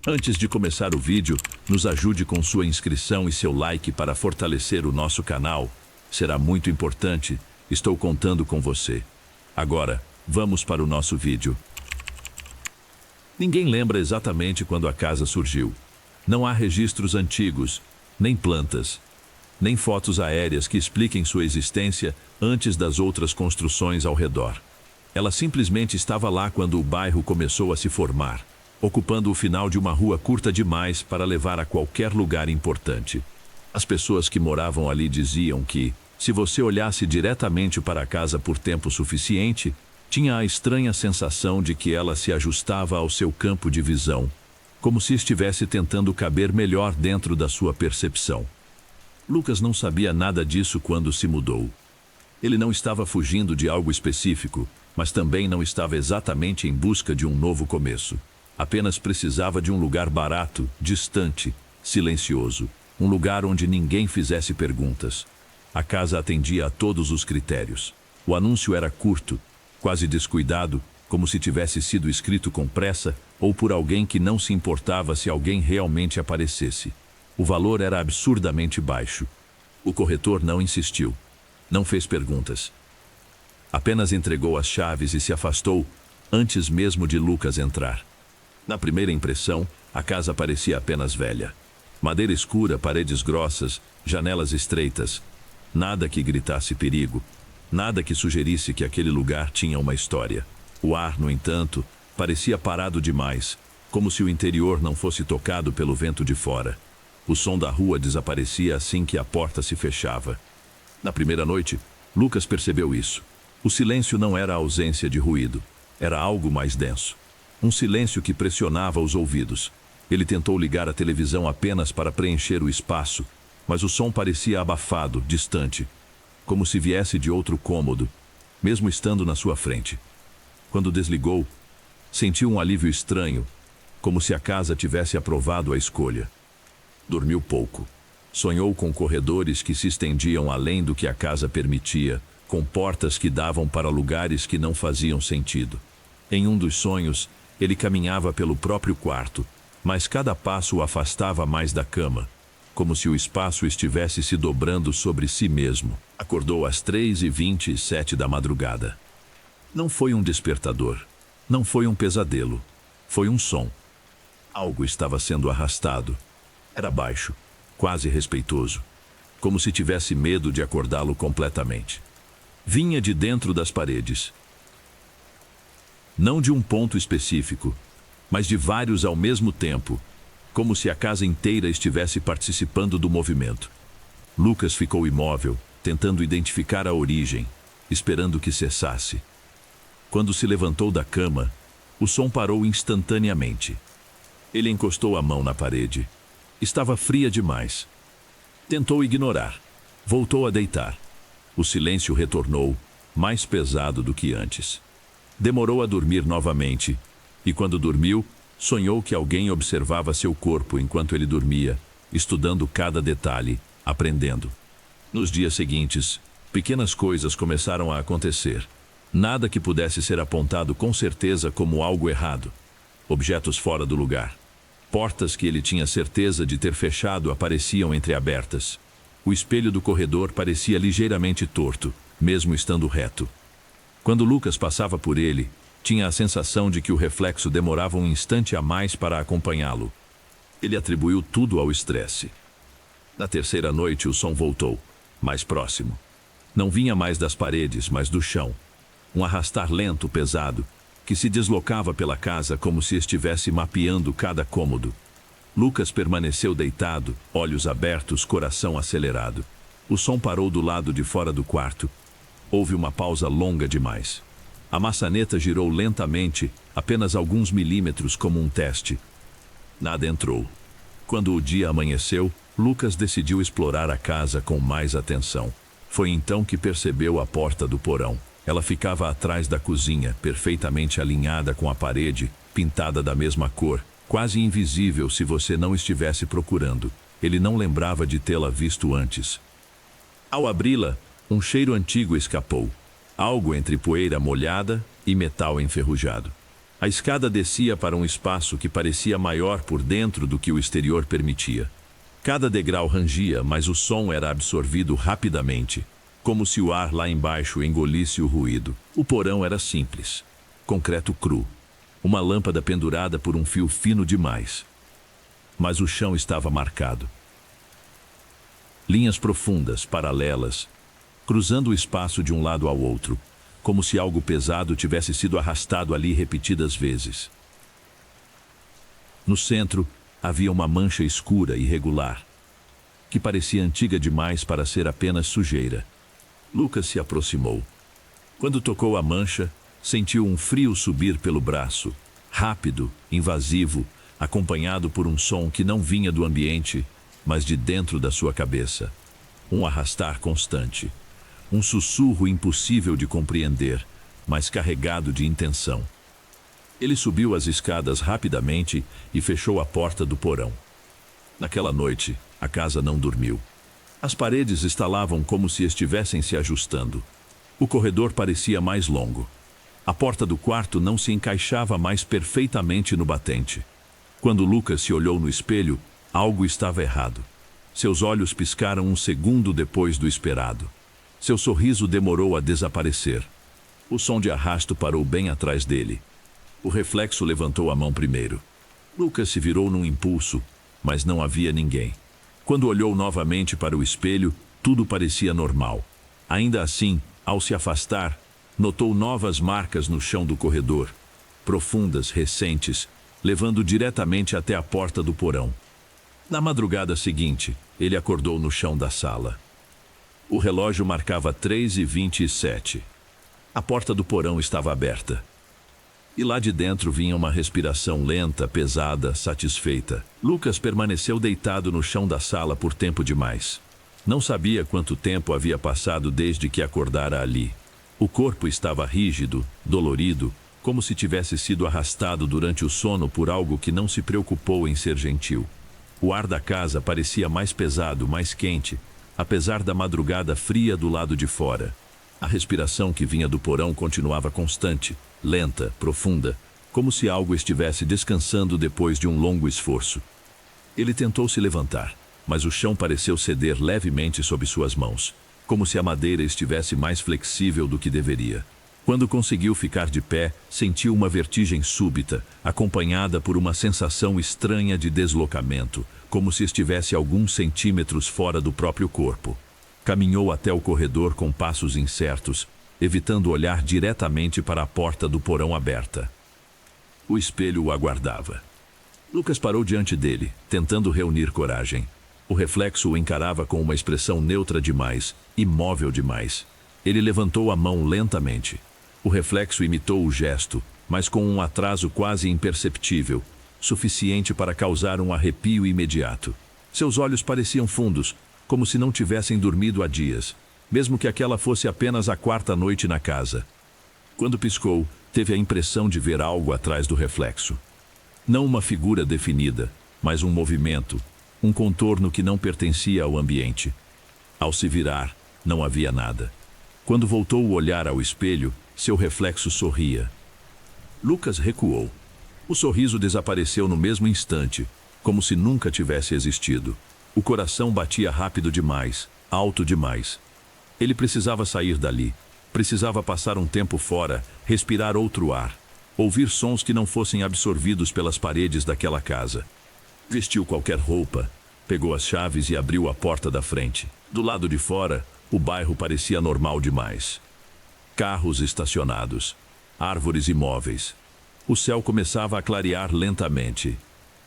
Antes de começar o vídeo, nos ajude com sua inscrição e seu like para fortalecer o nosso canal. Será muito importante, estou contando com você. Agora, vamos para o nosso vídeo. Ninguém lembra exatamente quando a casa surgiu. Não há registros antigos, nem plantas, nem fotos aéreas que expliquem sua existência antes das outras construções ao redor. Ela simplesmente estava lá quando o bairro começou a se formar, ocupando o final de uma rua curta demais para levar a qualquer lugar importante. As pessoas que moravam ali diziam que, se você olhasse diretamente para a casa por tempo suficiente, tinha a estranha sensação de que ela se ajustava ao seu campo de visão, como se estivesse tentando caber melhor dentro da sua percepção. Lucas não sabia nada disso quando se mudou. Ele não estava fugindo de algo específico, mas também não estava exatamente em busca de um novo começo. Apenas precisava de um lugar barato, distante, silencioso. Um lugar onde ninguém fizesse perguntas. A casa atendia a todos os critérios. O anúncio era curto, quase descuidado, como se tivesse sido escrito com pressa ou por alguém que não se importava se alguém realmente aparecesse. O valor era absurdamente baixo. O corretor não insistiu. Não fez perguntas. Apenas entregou as chaves e se afastou, antes mesmo de Lucas entrar. Na primeira impressão, a casa parecia apenas velha. Madeira escura, paredes grossas, janelas estreitas. Nada que gritasse perigo. Nada que sugerisse que aquele lugar tinha uma história. O ar, no entanto, parecia parado demais, como se o interior não fosse tocado pelo vento de fora. O som da rua desaparecia assim que a porta se fechava. Na primeira noite, Lucas percebeu isso. O silêncio não era a ausência de ruído, era algo mais denso. Um silêncio que pressionava os ouvidos. Ele tentou ligar a televisão apenas para preencher o espaço, mas o som parecia abafado, distante, como se viesse de outro cômodo, mesmo estando na sua frente. Quando desligou, sentiu um alívio estranho, como se a casa tivesse aprovado a escolha. Dormiu pouco. Sonhou com corredores que se estendiam além do que a casa permitia, com portas que davam para lugares que não faziam sentido. Em um dos sonhos, ele caminhava pelo próprio quarto, mas cada passo o afastava mais da cama, como se o espaço estivesse se dobrando sobre si mesmo. Acordou às 3h27 da madrugada. Não foi um despertador, não foi um pesadelo, foi um som. Algo estava sendo arrastado. Era baixo, quase respeitoso, como se tivesse medo de acordá-lo completamente. Vinha de dentro das paredes. Não de um ponto específico, mas de vários ao mesmo tempo, como se a casa inteira estivesse participando do movimento. Lucas ficou imóvel, tentando identificar a origem, esperando que cessasse. Quando se levantou da cama, o som parou instantaneamente. Ele encostou a mão na parede. Estava fria demais. Tentou ignorar. Voltou a deitar. O silêncio retornou, mais pesado do que antes. Demorou a dormir novamente, e quando dormiu, sonhou que alguém observava seu corpo enquanto ele dormia, estudando cada detalhe, aprendendo. Nos dias seguintes, pequenas coisas começaram a acontecer. Nada que pudesse ser apontado com certeza como algo errado. Objetos fora do lugar. Portas que ele tinha certeza de ter fechado apareciam entreabertas. O espelho do corredor parecia ligeiramente torto, mesmo estando reto. Quando Lucas passava por ele, tinha a sensação de que o reflexo demorava um instante a mais para acompanhá-lo. Ele atribuiu tudo ao estresse. Na terceira noite, o som voltou, mais próximo. Não vinha mais das paredes, mas do chão. Um arrastar lento, pesado, que se deslocava pela casa como se estivesse mapeando cada cômodo. Lucas permaneceu deitado, olhos abertos, coração acelerado. O som parou do lado de fora do quarto. Houve uma pausa longa demais. A maçaneta girou lentamente, apenas alguns milímetros como um teste. Nada entrou. Quando o dia amanheceu, Lucas decidiu explorar a casa com mais atenção. Foi então que percebeu a porta do porão. Ela ficava atrás da cozinha, perfeitamente alinhada com a parede, pintada da mesma cor, quase invisível se você não estivesse procurando. Ele não lembrava de tê-la visto antes. Ao abri-la, um cheiro antigo escapou. Algo entre poeira molhada e metal enferrujado. A escada descia para um espaço que parecia maior por dentro do que o exterior permitia. Cada degrau rangia, mas o som era absorvido rapidamente, como se o ar lá embaixo engolisse o ruído. O porão era simples, concreto cru, uma lâmpada pendurada por um fio fino demais. Mas o chão estava marcado. Linhas profundas, paralelas, cruzando o espaço de um lado ao outro, como se algo pesado tivesse sido arrastado ali repetidas vezes. No centro, havia uma mancha escura e irregular, que parecia antiga demais para ser apenas sujeira. Lucas se aproximou. Quando tocou a mancha, sentiu um frio subir pelo braço, rápido, invasivo, acompanhado por um som que não vinha do ambiente, mas de dentro da sua cabeça. Um arrastar constante. Um sussurro impossível de compreender, mas carregado de intenção. Ele subiu as escadas rapidamente e fechou a porta do porão. Naquela noite, a casa não dormiu. As paredes estalavam como se estivessem se ajustando. O corredor parecia mais longo. A porta do quarto não se encaixava mais perfeitamente no batente. Quando Lucas se olhou no espelho, algo estava errado. Seus olhos piscaram um segundo depois do esperado. Seu sorriso demorou a desaparecer. O som de arrasto parou bem atrás dele. O reflexo levantou a mão primeiro. Lucas se virou num impulso, mas não havia ninguém. Quando olhou novamente para o espelho, tudo parecia normal. Ainda assim, ao se afastar, notou novas marcas no chão do corredor, profundas, recentes, levando diretamente até a porta do porão. Na madrugada seguinte, ele acordou no chão da sala. O relógio marcava 3h27. A porta do porão estava aberta. E lá de dentro vinha uma respiração lenta, pesada, satisfeita. Lucas permaneceu deitado no chão da sala por tempo demais. Não sabia quanto tempo havia passado desde que acordara ali. O corpo estava rígido, dolorido, como se tivesse sido arrastado durante o sono por algo que não se preocupou em ser gentil. O ar da casa parecia mais pesado, mais quente, apesar da madrugada fria do lado de fora. A respiração que vinha do porão continuava constante, lenta, profunda, como se algo estivesse descansando depois de um longo esforço. Ele tentou se levantar, mas o chão pareceu ceder levemente sob suas mãos, como se a madeira estivesse mais flexível do que deveria. Quando conseguiu ficar de pé, sentiu uma vertigem súbita, acompanhada por uma sensação estranha de deslocamento, como se estivesse alguns centímetros fora do próprio corpo. Caminhou até o corredor com passos incertos, evitando olhar diretamente para a porta do porão aberta. O espelho o aguardava. Lucas parou diante dele, tentando reunir coragem. O reflexo o encarava com uma expressão neutra demais, imóvel demais. Ele levantou a mão lentamente. O reflexo imitou o gesto, mas com um atraso quase imperceptível, suficiente para causar um arrepio imediato. Seus olhos pareciam fundos, como se não tivessem dormido há dias, mesmo que aquela fosse apenas a quarta noite na casa. Quando piscou, teve a impressão de ver algo atrás do reflexo. Não uma figura definida, mas um movimento, um contorno que não pertencia ao ambiente. Ao se virar, não havia nada. Quando voltou o olhar ao espelho, seu reflexo sorria. Lucas recuou. O sorriso desapareceu no mesmo instante, como se nunca tivesse existido. O coração batia rápido demais, alto demais. Ele precisava sair dali. Precisava passar um tempo fora, respirar outro ar, ouvir sons que não fossem absorvidos pelas paredes daquela casa. Vestiu qualquer roupa, pegou as chaves e abriu a porta da frente. Do lado de fora, o bairro parecia normal demais. Carros estacionados, árvores imóveis. O céu começava a clarear lentamente.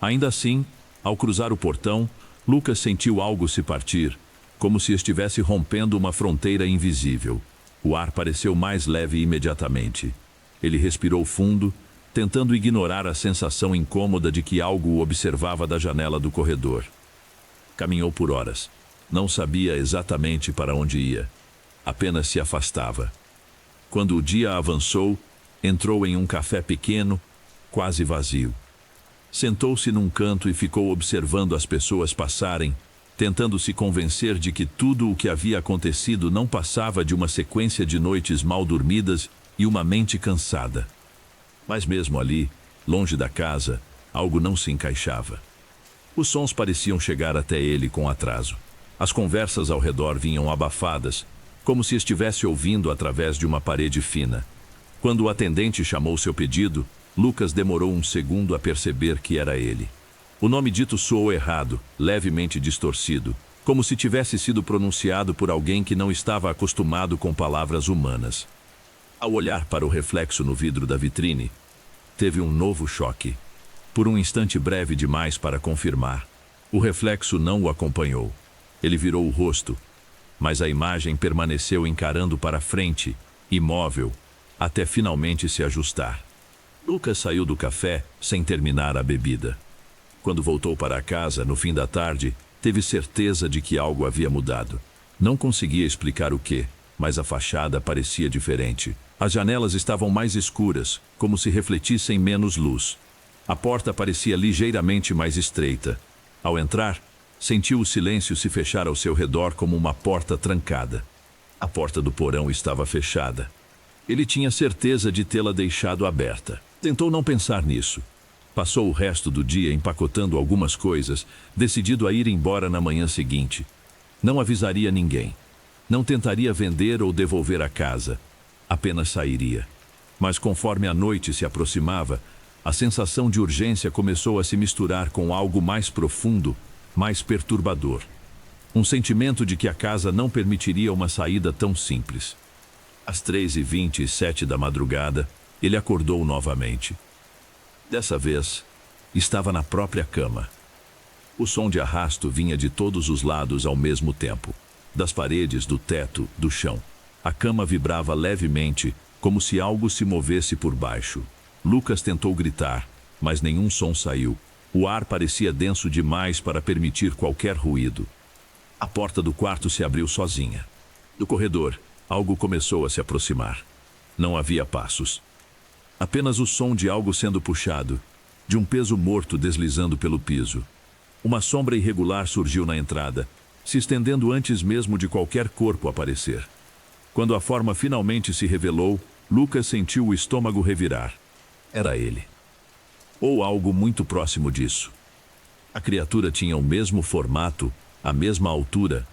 Ainda assim, ao cruzar o portão, Lucas sentiu algo se partir, como se estivesse rompendo uma fronteira invisível. O ar pareceu mais leve imediatamente. Ele respirou fundo, tentando ignorar a sensação incômoda de que algo o observava da janela do corredor. Caminhou por horas. Não sabia exatamente para onde ia. Apenas se afastava. Quando o dia avançou, entrou em um café pequeno, quase vazio. Sentou-se num canto e ficou observando as pessoas passarem, tentando se convencer de que tudo o que havia acontecido não passava de uma sequência de noites mal dormidas e uma mente cansada. Mas mesmo ali, longe da casa, algo não se encaixava. Os sons pareciam chegar até ele com atraso. As conversas ao redor vinham abafadas, como se estivesse ouvindo através de uma parede fina. Quando o atendente chamou seu pedido, Lucas demorou um segundo a perceber que era ele. O nome dito soou errado, levemente distorcido, como se tivesse sido pronunciado por alguém que não estava acostumado com palavras humanas. Ao olhar para o reflexo no vidro da vitrine, teve um novo choque. Por um instante breve demais para confirmar, o reflexo não o acompanhou. Ele virou o rosto, mas a imagem permaneceu encarando para frente, imóvel, até finalmente se ajustar. Lucas saiu do café sem terminar a bebida. Quando voltou para casa, no fim da tarde, teve certeza de que algo havia mudado. Não conseguia explicar o quê, mas a fachada parecia diferente. As janelas estavam mais escuras, como se refletissem menos luz. A porta parecia ligeiramente mais estreita. Ao entrar, sentiu o silêncio se fechar ao seu redor como uma porta trancada. A porta do porão estava fechada. Ele tinha certeza de tê-la deixado aberta. Tentou não pensar nisso. Passou o resto do dia empacotando algumas coisas, decidido a ir embora na manhã seguinte. Não avisaria ninguém. Não tentaria vender ou devolver a casa. Apenas sairia. Mas conforme a noite se aproximava, a sensação de urgência começou a se misturar com algo mais profundo, mais perturbador. Um sentimento de que a casa não permitiria uma saída tão simples. Às 3h27 da madrugada, ele acordou novamente. Dessa vez, estava na própria cama. O som de arrasto vinha de todos os lados ao mesmo tempo. Das paredes, do teto, do chão. A cama vibrava levemente, como se algo se movesse por baixo. Lucas tentou gritar, mas nenhum som saiu. O ar parecia denso demais para permitir qualquer ruído. A porta do quarto se abriu sozinha. Do corredor, algo começou a se aproximar. Não havia passos. Apenas o som de algo sendo puxado, de um peso morto deslizando pelo piso. Uma sombra irregular surgiu na entrada, se estendendo antes mesmo de qualquer corpo aparecer. Quando a forma finalmente se revelou, Lucas sentiu o estômago revirar. Era ele. Ou algo muito próximo disso. A criatura tinha o mesmo formato, a mesma altura,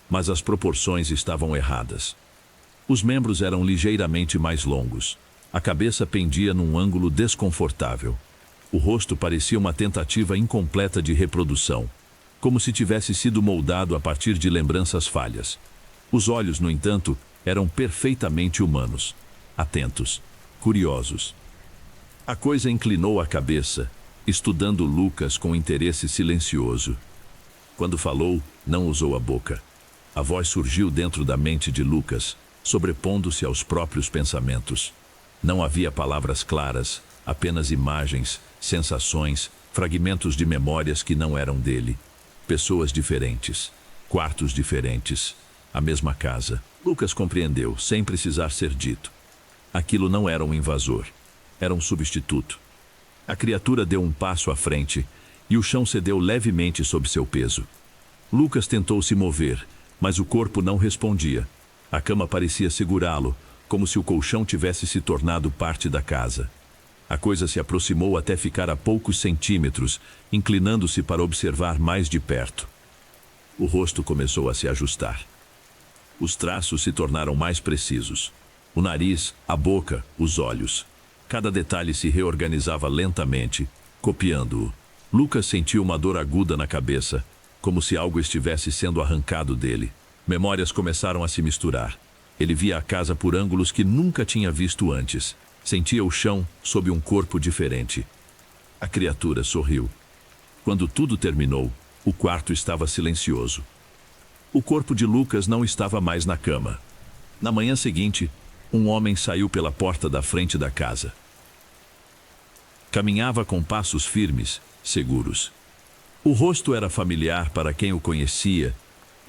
mas as proporções estavam erradas. Os membros eram ligeiramente mais longos. A cabeça pendia num ângulo desconfortável. O rosto parecia uma tentativa incompleta de reprodução, como se tivesse sido moldado a partir de lembranças falhas. Os olhos, no entanto, eram perfeitamente humanos, atentos, curiosos. A coisa inclinou a cabeça, estudando Lucas com interesse silencioso. Quando falou, não usou a boca. A voz surgiu dentro da mente de Lucas, sobrepondo-se aos próprios pensamentos. Não havia palavras claras, apenas imagens, sensações, fragmentos de memórias que não eram dele. Pessoas diferentes, quartos diferentes, a mesma casa. Lucas compreendeu, sem precisar ser dito. Aquilo não era um invasor, era um substituto. A criatura deu um passo à frente e o chão cedeu levemente sob seu peso. Lucas tentou se mover, mas o corpo não respondia. A cama parecia segurá-lo, como se o colchão tivesse se tornado parte da casa. A coisa se aproximou até ficar a poucos centímetros, inclinando-se para observar mais de perto. O rosto começou a se ajustar. Os traços se tornaram mais precisos. O nariz, a boca, os olhos. Cada detalhe se reorganizava lentamente, copiando-o. Lucas sentiu uma dor aguda na cabeça, como se algo estivesse sendo arrancado dele. Memórias começaram a se misturar. Ele via a casa por ângulos que nunca tinha visto antes. Sentia o chão sob um corpo diferente. A criatura sorriu. Quando tudo terminou, o quarto estava silencioso. O corpo de Lucas não estava mais na cama. Na manhã seguinte, um homem saiu pela porta da frente da casa. Caminhava com passos firmes, seguros. O rosto era familiar para quem o conhecia,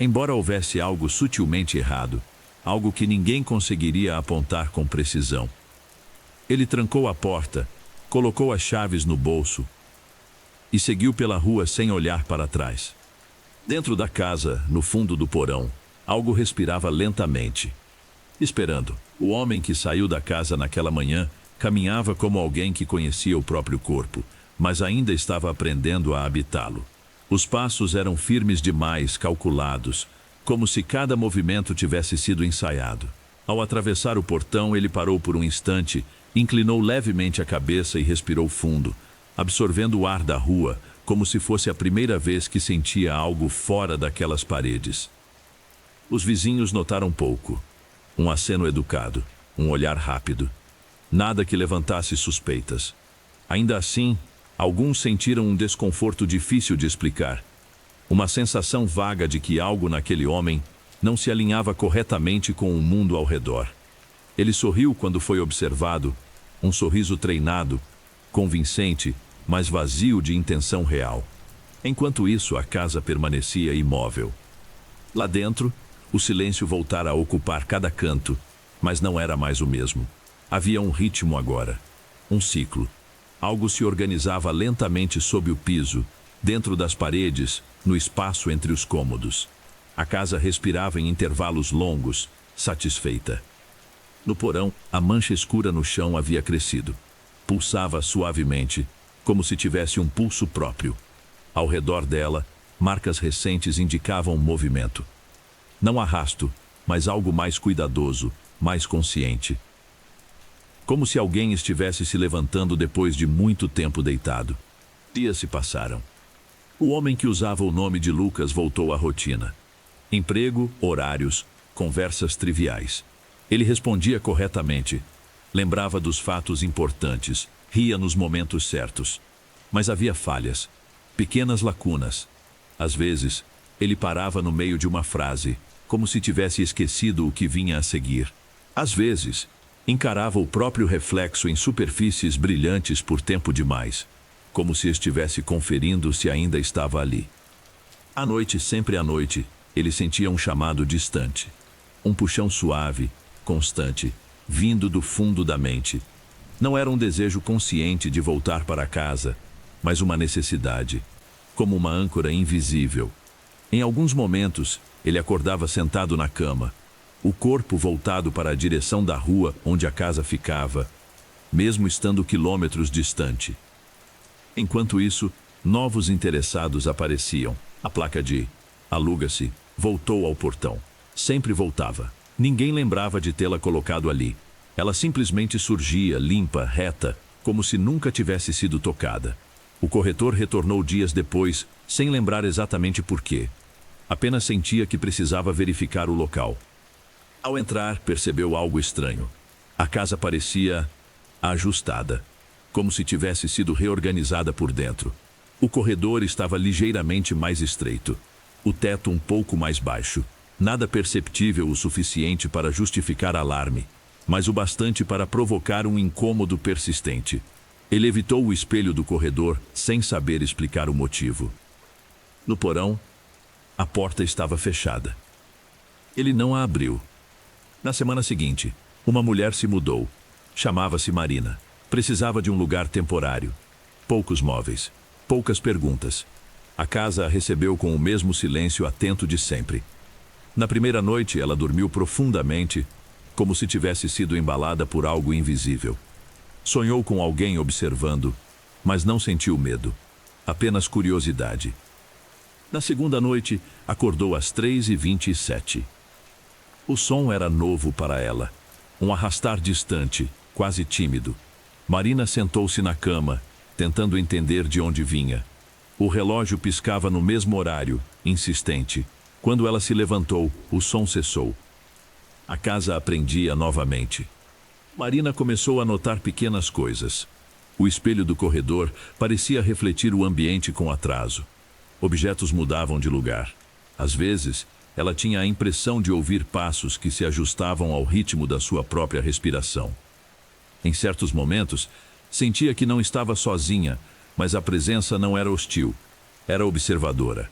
embora houvesse algo sutilmente errado, algo que ninguém conseguiria apontar com precisão. Ele trancou a porta, colocou as chaves no bolso e seguiu pela rua sem olhar para trás. Dentro da casa, no fundo do porão, algo respirava lentamente. Esperando. O homem que saiu da casa naquela manhã Caminhava como alguém que conhecia o próprio corpo, mas ainda estava aprendendo a habitá-lo. Os passos eram firmes demais, calculados, como se cada movimento tivesse sido ensaiado. Ao atravessar o portão, ele parou por um instante, inclinou levemente a cabeça e respirou fundo, absorvendo o ar da rua, como se fosse a primeira vez que sentia algo fora daquelas paredes. Os vizinhos notaram pouco. Um aceno educado, um olhar rápido. Nada que levantasse suspeitas. Ainda assim, alguns sentiram um desconforto difícil de explicar. Uma sensação vaga de que algo naquele homem não se alinhava corretamente com o mundo ao redor. Ele sorriu quando foi observado, um sorriso treinado, convincente, mas vazio de intenção real. Enquanto isso, a casa permanecia imóvel. Lá dentro, o silêncio voltara a ocupar cada canto, mas não era mais o mesmo. Havia um ritmo agora, um ciclo. Algo se organizava lentamente sob o piso, dentro das paredes, no espaço entre os cômodos. A casa respirava em intervalos longos, satisfeita. No porão, a mancha escura no chão havia crescido. Pulsava suavemente, como se tivesse um pulso próprio. Ao redor dela, marcas recentes indicavam movimento. Não arrasto, mas algo mais cuidadoso, mais consciente. Como se alguém estivesse se levantando depois de muito tempo deitado. Dias se passaram. O homem que usava o nome de Lucas voltou à rotina. Emprego, horários, conversas triviais. Ele respondia corretamente. Lembrava dos fatos importantes, ria nos momentos certos. Mas havia falhas, pequenas lacunas. Às vezes, ele parava no meio de uma frase, como se tivesse esquecido o que vinha a seguir. Às vezes, encarava o próprio reflexo em superfícies brilhantes por tempo demais, como se estivesse conferindo se ainda estava ali. À noite, sempre à noite, ele sentia um chamado distante. Um puxão suave, constante, vindo do fundo da mente. Não era um desejo consciente de voltar para casa, mas uma necessidade, como uma âncora invisível. Em alguns momentos, ele acordava sentado na cama, o corpo voltado para a direção da rua onde a casa ficava, mesmo estando quilômetros distante. Enquanto isso, novos interessados apareciam. A placa de "aluga-se" voltou ao portão. Sempre voltava. Ninguém lembrava de tê-la colocado ali. Ela simplesmente surgia, limpa, reta, como se nunca tivesse sido tocada. O corretor retornou dias depois, sem lembrar exatamente por quê. Apenas sentia que precisava verificar o local. Ao entrar, percebeu algo estranho. A casa parecia ajustada, como se tivesse sido reorganizada por dentro. O corredor estava ligeiramente mais estreito, o teto um pouco mais baixo. Nada perceptível o suficiente para justificar alarme, mas o bastante para provocar um incômodo persistente. Ele evitou o espelho do corredor sem saber explicar o motivo. No porão, a porta estava fechada. Ele não a abriu. Na semana seguinte, uma mulher se mudou. Chamava-se Marina. Precisava de um lugar temporário. Poucos móveis, poucas perguntas. A casa a recebeu com o mesmo silêncio atento de sempre. Na primeira noite, ela dormiu profundamente, como se tivesse sido embalada por algo invisível. Sonhou com alguém observando, mas não sentiu medo, apenas curiosidade. Na segunda noite, acordou às 3h27. O som era novo para ela, um arrastar distante, quase tímido. Marina sentou-se na cama, tentando entender de onde vinha. O relógio piscava no mesmo horário, insistente. Quando ela se levantou, o som cessou. A casa aprendia novamente. Marina começou a notar pequenas coisas. O espelho do corredor parecia refletir o ambiente com atraso. Objetos mudavam de lugar. Às vezes, ela tinha a impressão de ouvir passos que se ajustavam ao ritmo da sua própria respiração. Em certos momentos, sentia que não estava sozinha, mas a presença não era hostil, era observadora.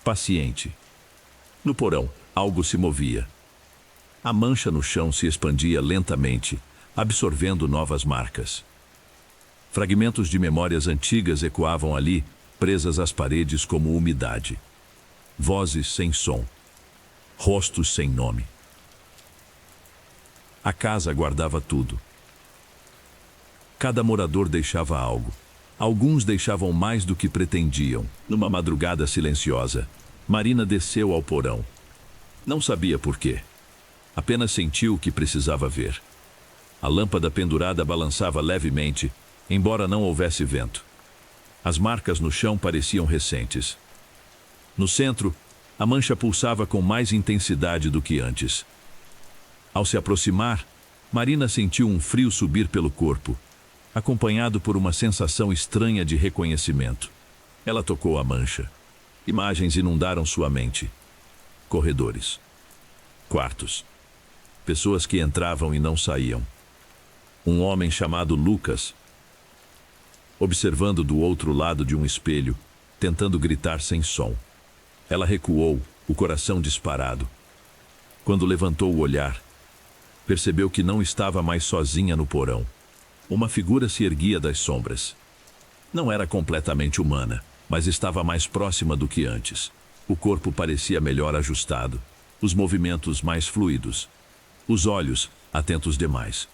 Paciente. No porão, algo se movia. A mancha no chão se expandia lentamente, absorvendo novas marcas. Fragmentos de memórias antigas ecoavam ali, presas às paredes como umidade. Vozes sem som. Rostos sem nome. A casa guardava tudo. Cada morador deixava algo. Alguns deixavam mais do que pretendiam. Numa madrugada silenciosa, Marina desceu ao porão. Não sabia por quê. Apenas sentiu o que precisava ver. A lâmpada pendurada balançava levemente, embora não houvesse vento. As marcas no chão pareciam recentes. No centro, a mancha pulsava com mais intensidade do que antes. Ao se aproximar, Marina sentiu um frio subir pelo corpo, acompanhado por uma sensação estranha de reconhecimento. Ela tocou a mancha. Imagens inundaram sua mente. Corredores. Quartos. Pessoas que entravam e não saíam. Um homem chamado Lucas, observando do outro lado de um espelho, tentando gritar sem som. Ela recuou, o coração disparado. Quando levantou o olhar, percebeu que não estava mais sozinha no porão. Uma figura se erguia das sombras. Não era completamente humana, mas estava mais próxima do que antes. O corpo parecia melhor ajustado, os movimentos mais fluidos, os olhos atentos demais.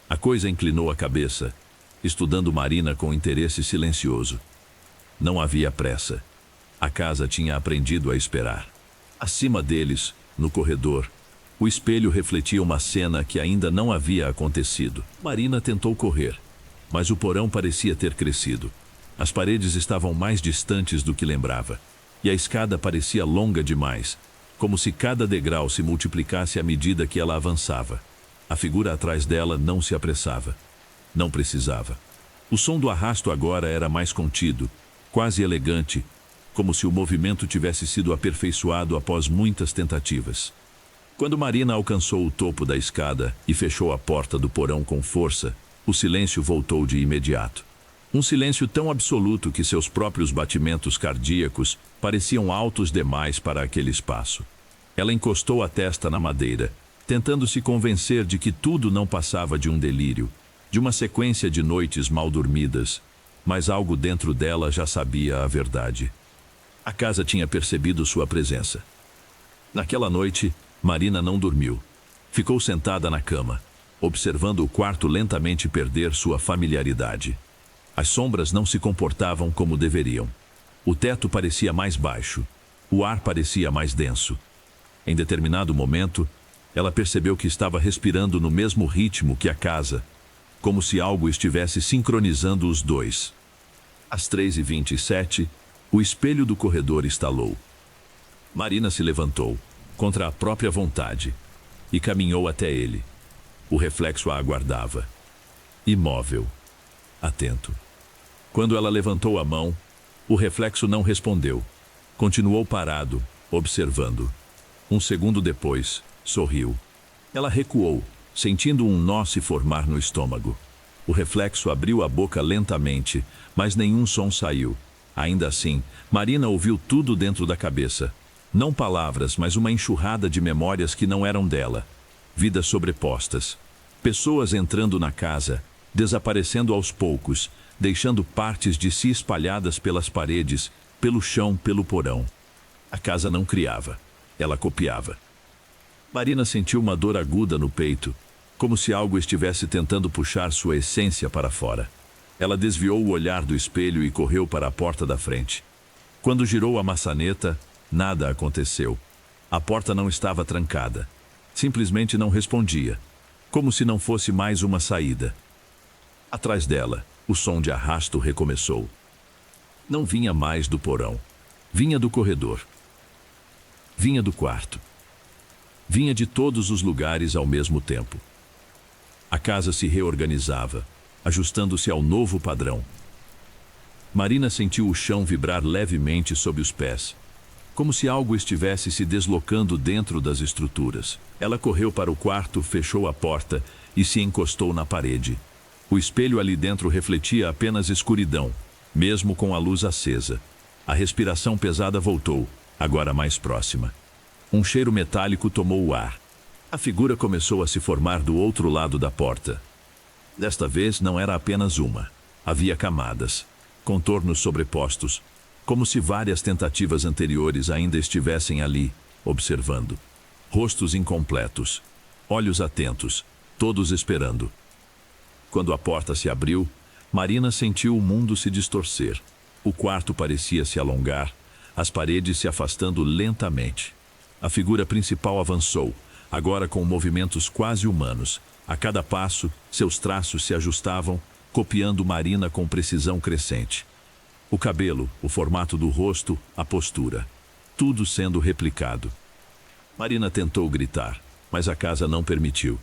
A coisa inclinou a cabeça, estudando Marina com interesse silencioso. Não havia pressa. A casa tinha aprendido a esperar. Acima deles, no corredor, o espelho refletia uma cena que ainda não havia acontecido. Marina tentou correr, mas o porão parecia ter crescido. As paredes estavam mais distantes do que lembrava, e a escada parecia longa demais, como se cada degrau se multiplicasse à medida que ela avançava. A figura atrás dela não se apressava. Não precisava. O som do arrasto agora era mais contido, quase elegante, como se o movimento tivesse sido aperfeiçoado após muitas tentativas. Quando Marina alcançou o topo da escada e fechou a porta do porão com força, o silêncio voltou de imediato. Um silêncio tão absoluto que seus próprios batimentos cardíacos pareciam altos demais para aquele espaço. Ela encostou a testa na madeira, tentando se convencer de que tudo não passava de um delírio, de uma sequência de noites mal dormidas, mas algo dentro dela já sabia a verdade. A casa tinha percebido sua presença. Naquela noite, Marina não dormiu. Ficou sentada na cama, observando o quarto lentamente perder sua familiaridade. As sombras não se comportavam como deveriam. O teto parecia mais baixo. O ar parecia mais denso. Em determinado momento, ela percebeu que estava respirando no mesmo ritmo que a casa, como se algo estivesse sincronizando os dois. Às 3h27, o espelho do corredor estalou. Marina se levantou, contra a própria vontade, e caminhou até ele. O reflexo a aguardava. Imóvel. Atento. Quando ela levantou a mão, o reflexo não respondeu. Continuou parado, observando. Um segundo depois, sorriu. Ela recuou, sentindo um nó se formar no estômago. O reflexo abriu a boca lentamente, mas nenhum som saiu. Ainda assim, Marina ouviu tudo dentro da cabeça. Não palavras, mas uma enxurrada de memórias que não eram dela. Vidas sobrepostas. Pessoas entrando na casa, desaparecendo aos poucos, deixando partes de si espalhadas pelas paredes, pelo chão, pelo porão. A casa não criava, ela copiava. Marina sentiu uma dor aguda no peito, como se algo estivesse tentando puxar sua essência para fora. Ela desviou o olhar do espelho e correu para a porta da frente. Quando girou a maçaneta, nada aconteceu. A porta não estava trancada. Simplesmente não respondia, como se não fosse mais uma saída. Atrás dela, o som de arrasto recomeçou. Não vinha mais do porão. Vinha do corredor. Vinha do quarto. Vinha de todos os lugares ao mesmo tempo. A casa se reorganizava, ajustando-se ao novo padrão. Marina sentiu o chão vibrar levemente sob os pés, como se algo estivesse se deslocando dentro das estruturas. Ela correu para o quarto, fechou a porta e se encostou na parede. O espelho ali dentro refletia apenas escuridão, mesmo com a luz acesa. A respiração pesada voltou, agora mais próxima. Um cheiro metálico tomou o ar. A figura começou a se formar do outro lado da porta. Desta vez não era apenas uma. Havia camadas, contornos sobrepostos, como se várias tentativas anteriores ainda estivessem ali, observando. Rostos incompletos, olhos atentos, todos esperando. Quando a porta se abriu, Marina sentiu o mundo se distorcer. O quarto parecia se alongar, as paredes se afastando lentamente. A figura principal avançou, agora com movimentos quase humanos. A cada passo, seus traços se ajustavam, copiando Marina com precisão crescente. O cabelo, o formato do rosto, a postura. Tudo sendo replicado. Marina tentou gritar, mas a casa não permitiu.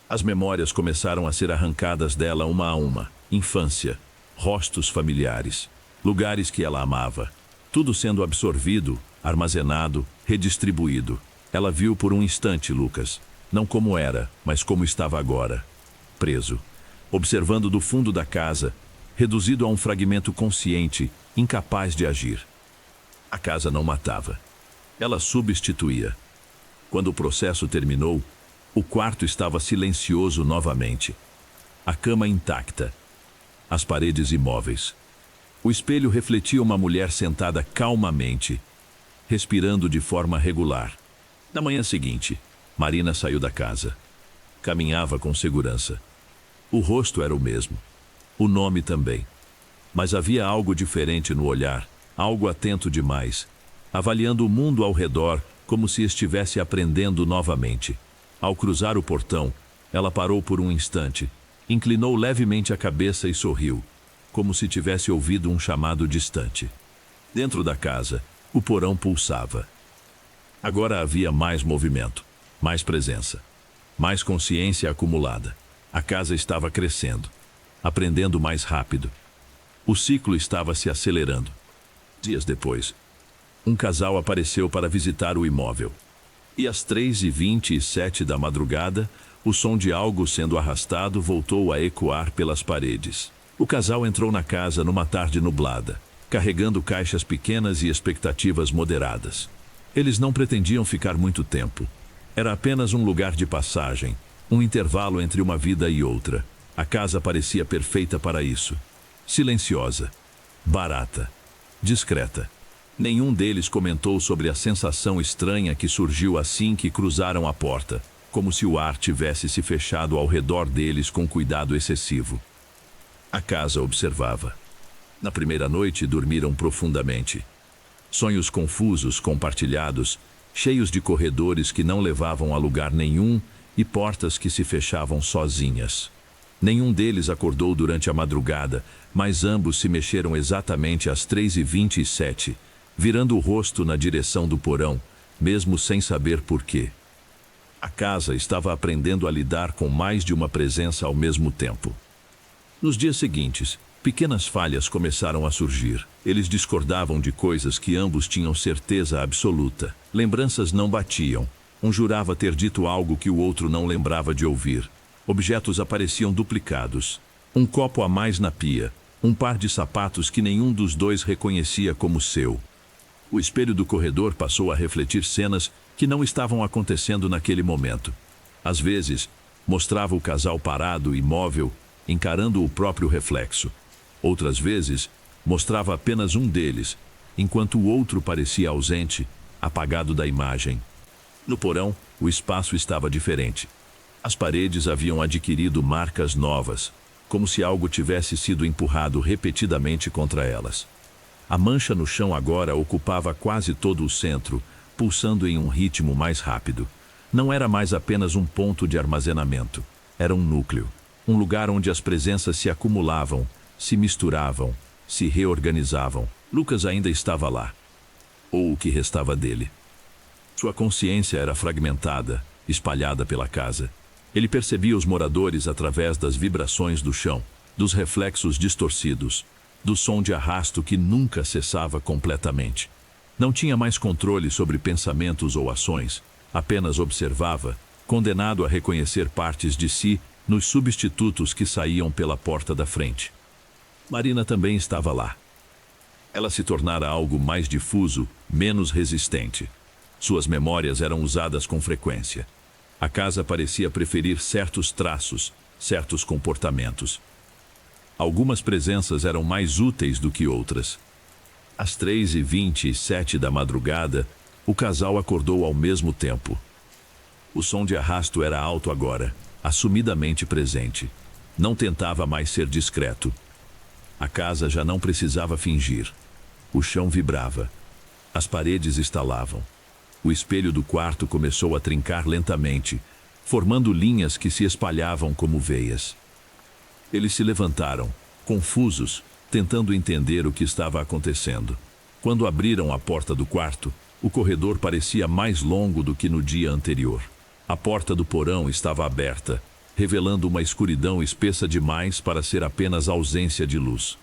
As memórias começaram a ser arrancadas dela uma a uma. Infância, rostos familiares, lugares que ela amava. Tudo sendo absorvido, armazenado, redistribuído. Ela viu por um instante Lucas, não como era, mas como estava agora. Preso, observando do fundo da casa, reduzido a um fragmento consciente, incapaz de agir. A casa não matava. Ela substituía. Quando o processo terminou, o quarto estava silencioso novamente. A cama intacta. As paredes imóveis. O espelho refletia uma mulher sentada calmamente, respirando de forma regular. Na manhã seguinte, Marina saiu da casa. Caminhava com segurança. O rosto era o mesmo. O nome também. Mas havia algo diferente no olhar, algo atento demais, avaliando o mundo ao redor como se estivesse aprendendo novamente. Ao cruzar o portão, ela parou por um instante, inclinou levemente a cabeça e sorriu, como se tivesse ouvido um chamado distante. Dentro da casa, o porão pulsava. Agora havia mais movimento, mais presença, mais consciência acumulada. A casa estava crescendo, aprendendo mais rápido. O ciclo estava se acelerando. Dias depois, um casal apareceu para visitar o imóvel. E às 3h27 da madrugada, o som de algo sendo arrastado voltou a ecoar pelas paredes. O casal entrou na casa numa tarde nublada, carregando caixas pequenas e expectativas moderadas. Eles não pretendiam ficar muito tempo. Era apenas um lugar de passagem, um intervalo entre uma vida e outra. A casa parecia perfeita para isso. Silenciosa, barata, discreta. Nenhum deles comentou sobre a sensação estranha que surgiu assim que cruzaram a porta, como se o ar tivesse se fechado ao redor deles com cuidado excessivo. A casa observava. Na primeira noite dormiram profundamente. Sonhos confusos compartilhados, cheios de corredores que não levavam a lugar nenhum e portas que se fechavam sozinhas. Nenhum deles acordou durante a madrugada, mas ambos se mexeram exatamente às 3h27, virando o rosto na direção do porão, mesmo sem saber por quê. A casa estava aprendendo a lidar com mais de uma presença ao mesmo tempo. Nos dias seguintes, pequenas falhas começaram a surgir. Eles discordavam de coisas que ambos tinham certeza absoluta. Lembranças não batiam. Um jurava ter dito algo que o outro não lembrava de ouvir. Objetos apareciam duplicados. Um copo a mais na pia. Um par de sapatos que nenhum dos dois reconhecia como seu. O espelho do corredor passou a refletir cenas que não estavam acontecendo naquele momento. Às vezes, mostrava o casal parado, imóvel, encarando o próprio reflexo. Outras vezes, mostrava apenas um deles, enquanto o outro parecia ausente, apagado da imagem. No porão, o espaço estava diferente. As paredes haviam adquirido marcas novas, como se algo tivesse sido empurrado repetidamente contra elas. A mancha no chão agora ocupava quase todo o centro, pulsando em um ritmo mais rápido. Não era mais apenas um ponto de armazenamento. Era um núcleo. Um lugar onde as presenças se acumulavam, se misturavam, se reorganizavam. Lucas ainda estava lá. Ou o que restava dele. Sua consciência era fragmentada, espalhada pela casa. Ele percebia os moradores através das vibrações do chão, dos reflexos distorcidos, do som de arrasto que nunca cessava completamente. Não tinha mais controle sobre pensamentos ou ações, apenas observava, condenado a reconhecer partes de si nos substitutos que saíam pela porta da frente. Marina também estava lá. Ela se tornara algo mais difuso, menos resistente. Suas memórias eram usadas com frequência. A casa parecia preferir certos traços, certos comportamentos. Algumas presenças eram mais úteis do que outras. Às 3h27 da madrugada, o casal acordou ao mesmo tempo. O som de arrasto era alto agora, assumidamente presente. Não tentava mais ser discreto. A casa já não precisava fingir. O chão vibrava. As paredes estalavam. O espelho do quarto começou a trincar lentamente, formando linhas que se espalhavam como veias. Eles se levantaram, confusos, tentando entender o que estava acontecendo. Quando abriram a porta do quarto, o corredor parecia mais longo do que no dia anterior. A porta do porão estava aberta, revelando uma escuridão espessa demais para ser apenas ausência de luz.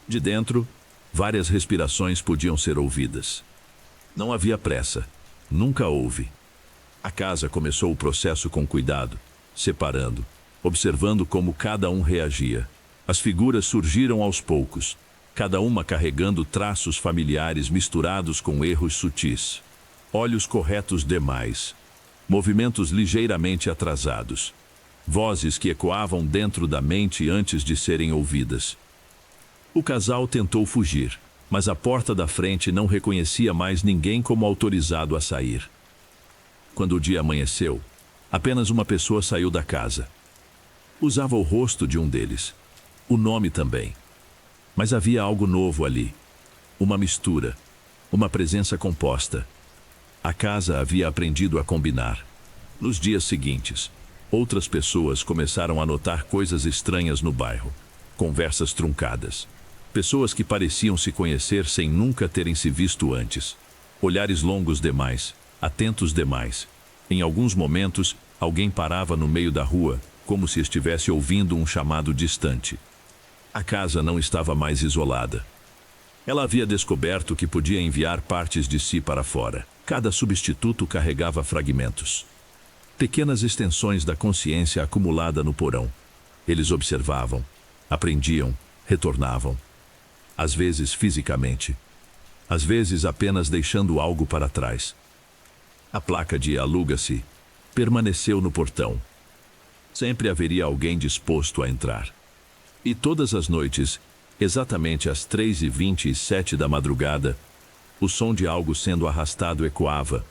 De dentro, várias respirações podiam ser ouvidas. Não havia pressa. Nunca houve. A casa começou o processo com cuidado, separando, observando como cada um reagia. As figuras surgiram aos poucos, cada uma carregando traços familiares misturados com erros sutis. Olhos corretos demais, movimentos ligeiramente atrasados, vozes que ecoavam dentro da mente antes de serem ouvidas. O casal tentou fugir, mas a porta da frente não reconhecia mais ninguém como autorizado a sair. Quando o dia amanheceu, apenas uma pessoa saiu da casa. Usava o rosto de um deles, o nome também. Mas havia algo novo ali. Uma mistura, uma presença composta. A casa havia aprendido a combinar. Nos dias seguintes, outras pessoas começaram a notar coisas estranhas no bairro. Conversas truncadas. Pessoas que pareciam se conhecer sem nunca terem se visto antes. Olhares longos demais, atentos demais. Em alguns momentos, alguém parava no meio da rua, como se estivesse ouvindo um chamado distante. A casa não estava mais isolada. Ela havia descoberto que podia enviar partes de si para fora. Cada substituto carregava fragmentos. Pequenas extensões da consciência acumulada no porão. Eles observavam, aprendiam, retornavam. Às vezes fisicamente. Às vezes apenas deixando algo para trás. A placa de "aluga-se" permaneceu no portão. Sempre haveria alguém disposto a entrar. E todas as noites, exatamente às 3h27 da madrugada, o som de algo sendo arrastado ecoava,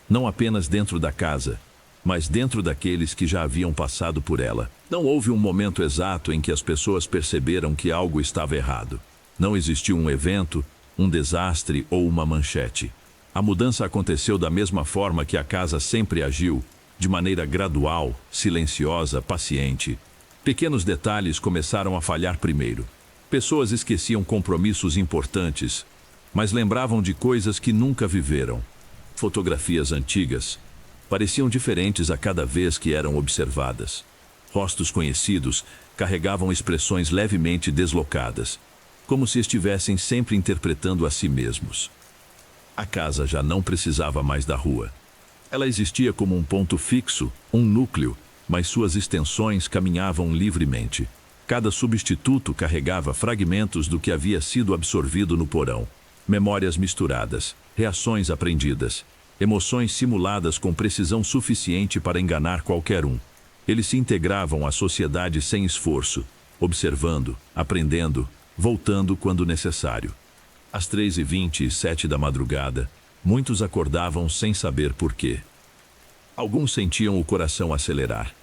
não apenas dentro da casa, mas dentro daqueles que já haviam passado por ela. Não houve um momento exato em que as pessoas perceberam que algo estava errado. Não existiu um evento, um desastre ou uma manchete. A mudança aconteceu da mesma forma que a casa sempre agiu, de maneira gradual, silenciosa, paciente. Pequenos detalhes começaram a falhar primeiro. Pessoas esqueciam compromissos importantes, mas lembravam de coisas que nunca viveram. Fotografias antigas pareciam diferentes a cada vez que eram observadas. Rostos conhecidos carregavam expressões levemente deslocadas, como se estivessem sempre interpretando a si mesmos. A casa já não precisava mais da rua. Ela existia como um ponto fixo, um núcleo, mas suas extensões caminhavam livremente. Cada substituto carregava fragmentos do que havia sido absorvido no porão. Memórias misturadas, reações aprendidas, emoções simuladas com precisão suficiente para enganar qualquer um. Eles se integravam à sociedade sem esforço, observando, aprendendo, voltando quando necessário. Às 3h27 da madrugada, muitos acordavam sem saber por quê. Alguns sentiam o coração acelerar.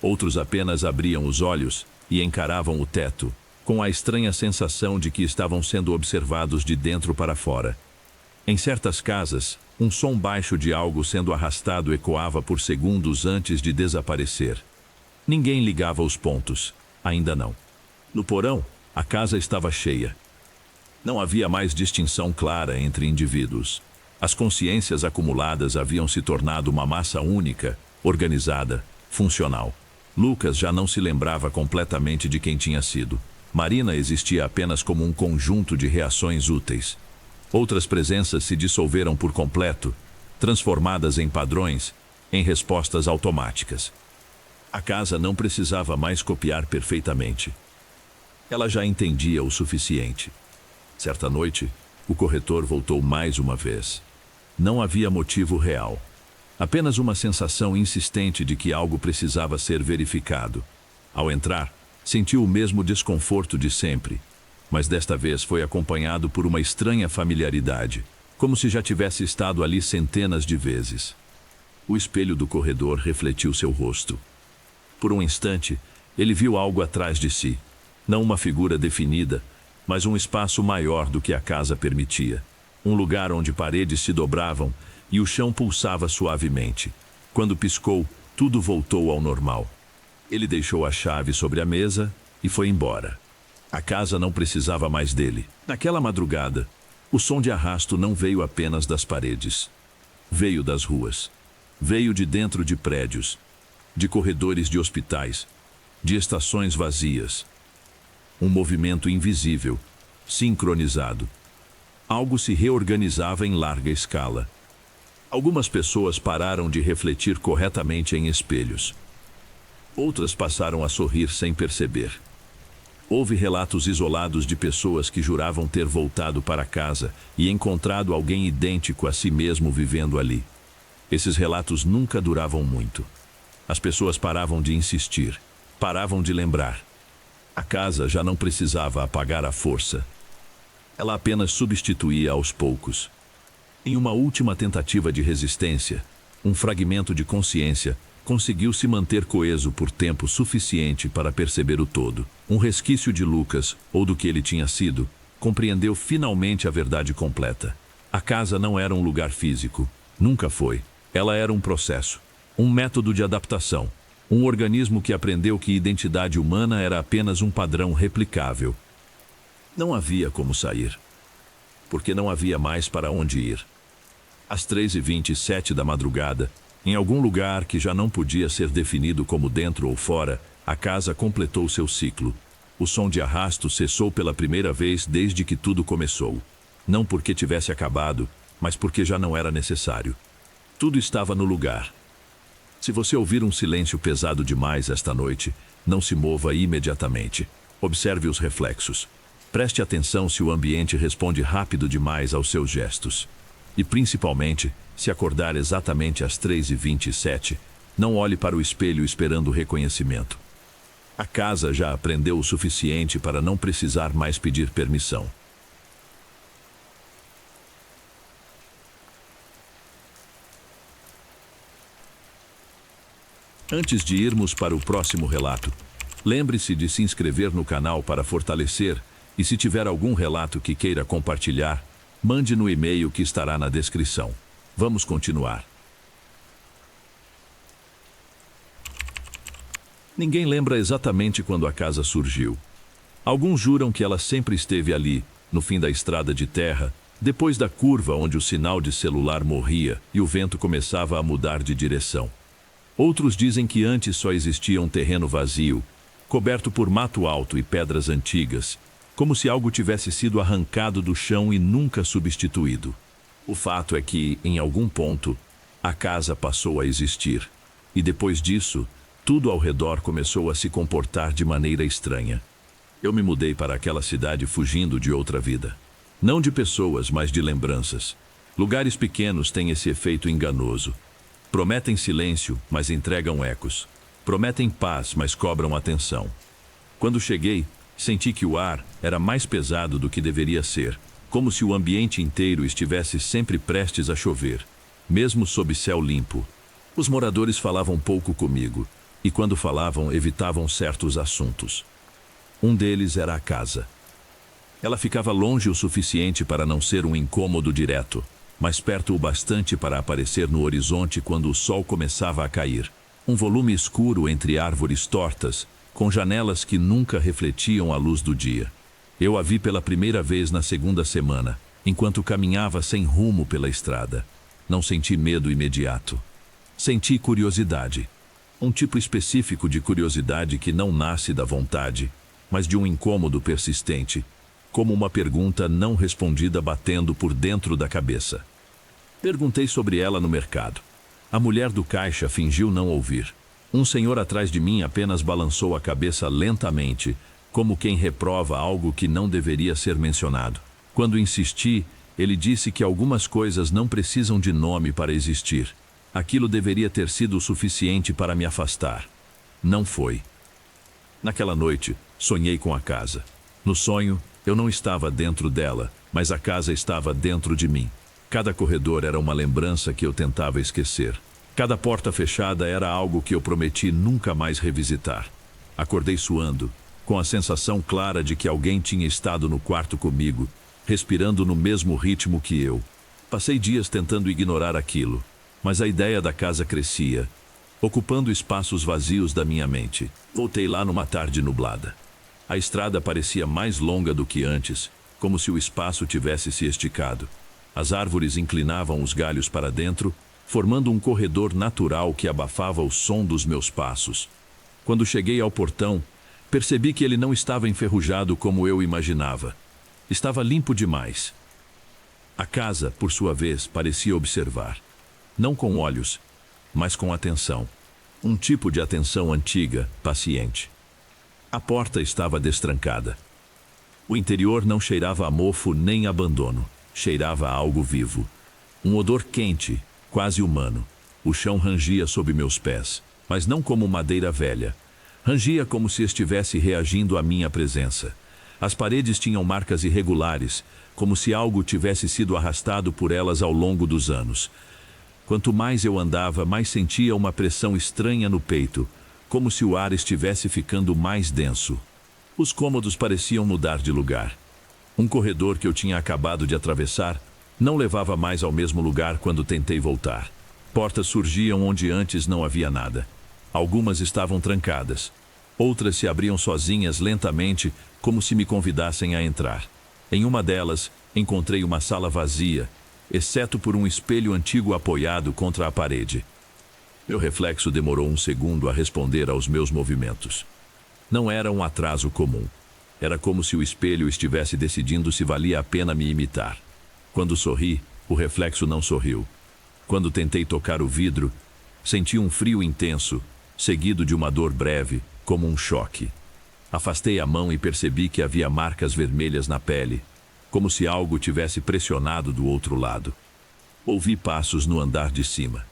Outros apenas abriam os olhos e encaravam o teto, com a estranha sensação de que estavam sendo observados de dentro para fora. Em certas casas, um som baixo de algo sendo arrastado ecoava por segundos antes de desaparecer. Ninguém ligava os pontos, ainda não. No porão, a casa estava cheia. Não havia mais distinção clara entre indivíduos. As consciências acumuladas haviam se tornado uma massa única, organizada, funcional. Lucas já não se lembrava completamente de quem tinha sido. Marina existia apenas como um conjunto de reações úteis. Outras presenças se dissolveram por completo, transformadas em padrões, em respostas automáticas. A casa não precisava mais copiar perfeitamente. Ela já entendia o suficiente. Certa noite, o corretor voltou mais uma vez. Não havia motivo real. Apenas uma sensação insistente de que algo precisava ser verificado. Ao entrar, sentiu o mesmo desconforto de sempre, mas desta vez foi acompanhado por uma estranha familiaridade, como se já tivesse estado ali centenas de vezes. O espelho do corredor refletiu seu rosto. Por um instante, Ele viu algo atrás de si. Não uma figura definida, mas um espaço maior do que a casa permitia. Um lugar onde paredes se dobravam e o chão pulsava suavemente. Quando piscou, tudo voltou ao normal. Ele deixou a chave sobre a mesa e foi embora. A casa não precisava mais dele. Naquela madrugada, o som de arrasto não veio apenas das paredes. Veio das ruas. Veio de dentro de prédios, de corredores de hospitais, de estações vazias. Um movimento invisível, sincronizado. Algo se reorganizava em larga escala. Algumas pessoas pararam de refletir corretamente em espelhos. Outras passaram a sorrir sem perceber. Houve relatos isolados de pessoas que juravam ter voltado para casa e encontrado alguém idêntico a si mesmo vivendo ali. Esses relatos nunca duravam muito. As pessoas paravam de insistir, paravam de lembrar. A casa já não precisava apagar à força. Ela apenas substituía aos poucos. Em uma última tentativa de resistência, um fragmento de consciência conseguiu se manter coeso por tempo suficiente para perceber o todo. Um resquício de Lucas, ou do que ele tinha sido, compreendeu finalmente a verdade completa. A casa não era um lugar físico. Nunca foi. Ela era um processo, um método de adaptação, um organismo que aprendeu que identidade humana era apenas um padrão replicável. Não havia como sair, porque não havia mais para onde ir. Às 3h27 da madrugada, em algum lugar que já não podia ser definido como dentro ou fora, a casa completou seu ciclo. O som de arrasto cessou pela primeira vez desde que tudo começou. Não porque tivesse acabado, mas porque já não era necessário. Tudo estava no lugar. Se você ouvir um silêncio pesado demais esta noite, não se mova imediatamente. Observe os reflexos. Preste atenção se o ambiente responde rápido demais aos seus gestos. E principalmente, se acordar exatamente às 3h27, não olhe para o espelho esperando reconhecimento. A casa já aprendeu o suficiente para não precisar mais pedir permissão. Antes de irmos para o próximo relato, lembre-se de se inscrever no canal para fortalecer e se tiver algum relato que queira compartilhar, mande no e-mail que estará na descrição. Vamos continuar. Ninguém lembra exatamente quando a casa surgiu. Alguns juram que ela sempre esteve ali, no fim da estrada de terra, depois da curva onde o sinal de celular morria e o vento começava a mudar de direção. Outros dizem que antes só existia um terreno vazio, coberto por mato alto e pedras antigas, como se algo tivesse sido arrancado do chão e nunca substituído. O fato é que, em algum ponto, a casa passou a existir, e depois disso, tudo ao redor começou a se comportar de maneira estranha. Eu me mudei para aquela cidade fugindo de outra vida. Não de pessoas, mas de lembranças. Lugares pequenos têm esse efeito enganoso. Prometem silêncio, mas entregam ecos. Prometem paz, mas cobram atenção. Quando cheguei, senti que o ar era mais pesado do que deveria ser, como se o ambiente inteiro estivesse sempre prestes a chover, mesmo sob céu limpo. Os moradores falavam pouco comigo, e quando falavam, evitavam certos assuntos. Um deles era a casa. Ela ficava longe o suficiente para não ser um incômodo direto, mas perto o bastante para aparecer no horizonte quando o sol começava a cair. Um volume escuro entre árvores tortas, com janelas que nunca refletiam a luz do dia. Eu a vi pela primeira vez na segunda semana, enquanto caminhava sem rumo pela estrada. Não senti medo imediato. Senti curiosidade. Um tipo específico de curiosidade que não nasce da vontade, mas de um incômodo persistente, como uma pergunta não respondida batendo por dentro da cabeça. Perguntei sobre ela no mercado. A mulher do caixa fingiu não ouvir. Um senhor atrás de mim apenas balançou a cabeça lentamente, como quem reprova algo que não deveria ser mencionado. Quando insisti, ele disse que algumas coisas não precisam de nome para existir. Aquilo deveria ter sido o suficiente para me afastar. Não foi. Naquela noite, sonhei com a casa. No sonho, eu não estava dentro dela, mas a casa estava dentro de mim. Cada corredor era uma lembrança que eu tentava esquecer. Cada porta fechada era algo que eu prometi nunca mais revisitar. Acordei suando, com a sensação clara de que alguém tinha estado no quarto comigo, respirando no mesmo ritmo que eu. Passei dias tentando ignorar aquilo, mas a ideia da casa crescia, ocupando espaços vazios da minha mente. Voltei lá numa tarde nublada. A estrada parecia mais longa do que antes, como se o espaço tivesse se esticado. As árvores inclinavam os galhos para dentro, formando um corredor natural que abafava o som dos meus passos. Quando cheguei ao portão, percebi que ele não estava enferrujado como eu imaginava. Estava limpo demais. A casa, por sua vez, parecia observar. Não com olhos, mas com atenção. Um tipo de atenção antiga, paciente. A porta estava destrancada. O interior não cheirava a mofo nem abandono. Cheirava a algo vivo. Um odor quente, quase humano. O chão rangia sob meus pés, mas não como madeira velha. Rangia como se estivesse reagindo à minha presença. As paredes tinham marcas irregulares, como se algo tivesse sido arrastado por elas ao longo dos anos. Quanto mais eu andava, mais sentia uma pressão estranha no peito, como se o ar estivesse ficando mais denso. Os cômodos pareciam mudar de lugar. Um corredor que eu tinha acabado de atravessar não levava mais ao mesmo lugar quando tentei voltar. Portas surgiam onde antes não havia nada. Algumas estavam trancadas. Outras se abriam sozinhas lentamente, como se me convidassem a entrar. Em uma delas, encontrei uma sala vazia, exceto por um espelho antigo apoiado contra a parede. Meu reflexo demorou um segundo a responder aos meus movimentos. Não era um atraso comum. Era como se o espelho estivesse decidindo se valia a pena me imitar. Quando sorri, o reflexo não sorriu. Quando tentei tocar o vidro, senti um frio intenso, seguido de uma dor breve, como um choque. Afastei a mão e percebi que havia marcas vermelhas na pele, como se algo tivesse pressionado do outro lado. Ouvi passos no andar de cima.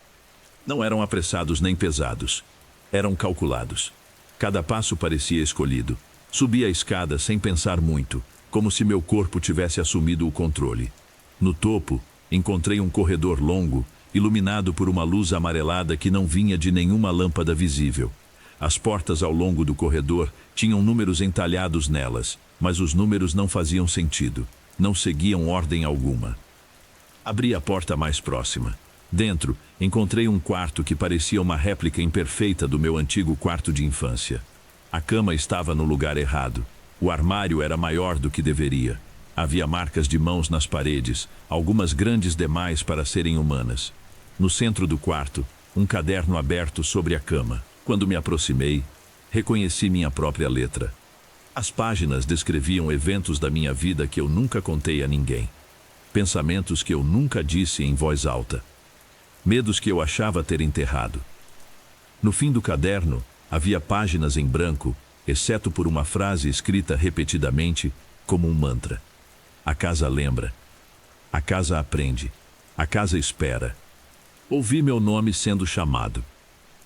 Não eram apressados nem pesados. Eram calculados. Cada passo parecia escolhido. Subi a escada sem pensar muito, como se meu corpo tivesse assumido o controle. No topo, encontrei um corredor longo, iluminado por uma luz amarelada que não vinha de nenhuma lâmpada visível. As portas ao longo do corredor tinham números entalhados nelas, mas os números não faziam sentido, não seguiam ordem alguma. Abri a porta mais próxima. Dentro, encontrei um quarto que parecia uma réplica imperfeita do meu antigo quarto de infância. A cama estava no lugar errado. O armário era maior do que deveria. Havia marcas de mãos nas paredes, algumas grandes demais para serem humanas. No centro do quarto, um caderno aberto sobre a cama. Quando me aproximei, reconheci minha própria letra. As páginas descreviam eventos da minha vida que eu nunca contei a ninguém. Pensamentos que eu nunca disse em voz alta. Medos que eu achava ter enterrado. No fim do caderno, havia páginas em branco, exceto por uma frase escrita repetidamente, como um mantra. A casa lembra. A casa aprende. A casa espera. Ouvi meu nome sendo chamado.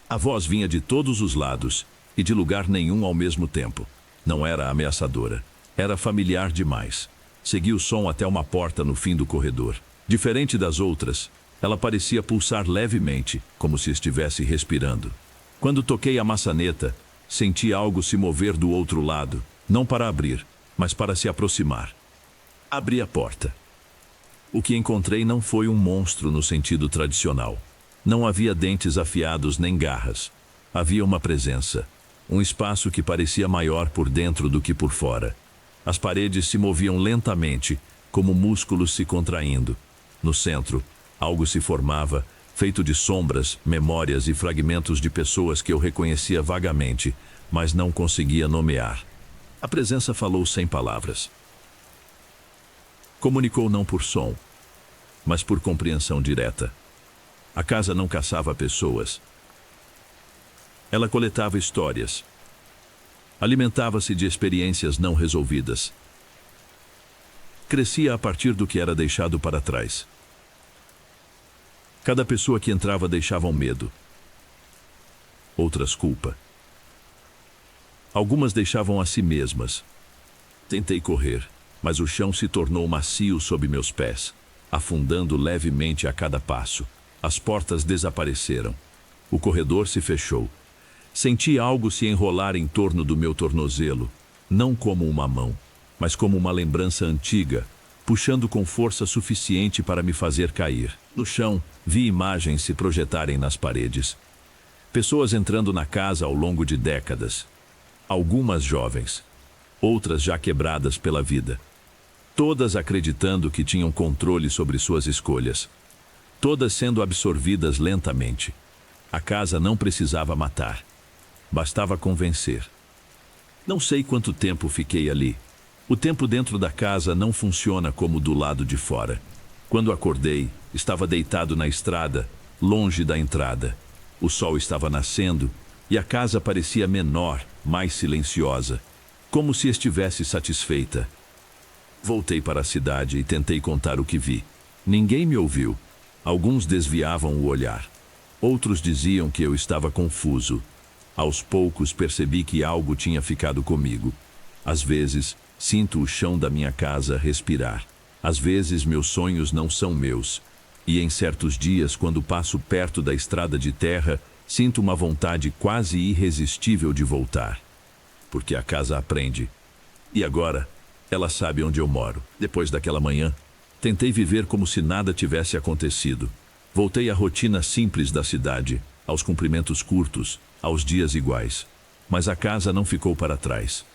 A voz vinha de todos os lados e de lugar nenhum ao mesmo tempo. Não era ameaçadora. Era familiar demais. Segui o som até uma porta no fim do corredor. Diferente das outras, ela parecia pulsar levemente, como se estivesse respirando. Quando toquei a maçaneta, senti algo se mover do outro lado, não para abrir, mas para se aproximar. Abri a porta. O que encontrei não foi um monstro no sentido tradicional. Não havia dentes afiados nem garras. Havia uma presença. Um espaço que parecia maior por dentro do que por fora. As paredes se moviam lentamente, como músculos se contraindo. No centro, algo se formava, feito de sombras, memórias e fragmentos de pessoas que eu reconhecia vagamente, mas não conseguia nomear. A presença falou sem palavras. Comunicou não por som, mas por compreensão direta. A casa não caçava pessoas. Ela coletava histórias. Alimentava-se de experiências não resolvidas. Crescia a partir do que era deixado para trás. Cada pessoa que entrava deixava um medo. Outras culpa. Algumas deixavam a si mesmas. Tentei correr, mas o chão se tornou macio sob meus pés, afundando levemente a cada passo. As portas desapareceram. O corredor se fechou. Senti algo se enrolar em torno do meu tornozelo, não como uma mão, mas como uma lembrança antiga, puxando com força suficiente para me fazer cair. No chão, vi imagens se projetarem nas paredes. Pessoas entrando na casa ao longo de décadas. Algumas jovens, outras já quebradas pela vida. Todas acreditando que tinham controle sobre suas escolhas. Todas sendo absorvidas lentamente. A casa não precisava matar. Bastava convencer. Não sei quanto tempo fiquei ali. O tempo dentro da casa não funciona como do lado de fora. Quando acordei, estava deitado na estrada, longe da entrada. O sol estava nascendo e a casa parecia menor, mais silenciosa, como se estivesse satisfeita. Voltei para a cidade e tentei contar o que vi. Ninguém me ouviu. Alguns desviavam o olhar. Outros diziam que eu estava confuso. Aos poucos percebi que algo tinha ficado comigo. Às vezes, sinto o chão da minha casa respirar. Às vezes, meus sonhos não são meus. E em certos dias, quando passo perto da estrada de terra, sinto uma vontade quase irresistível de voltar. Porque a casa aprende. E agora, ela sabe onde eu moro. Depois daquela manhã, tentei viver como se nada tivesse acontecido. Voltei à rotina simples da cidade, aos cumprimentos curtos, aos dias iguais. Mas a casa não ficou para trás.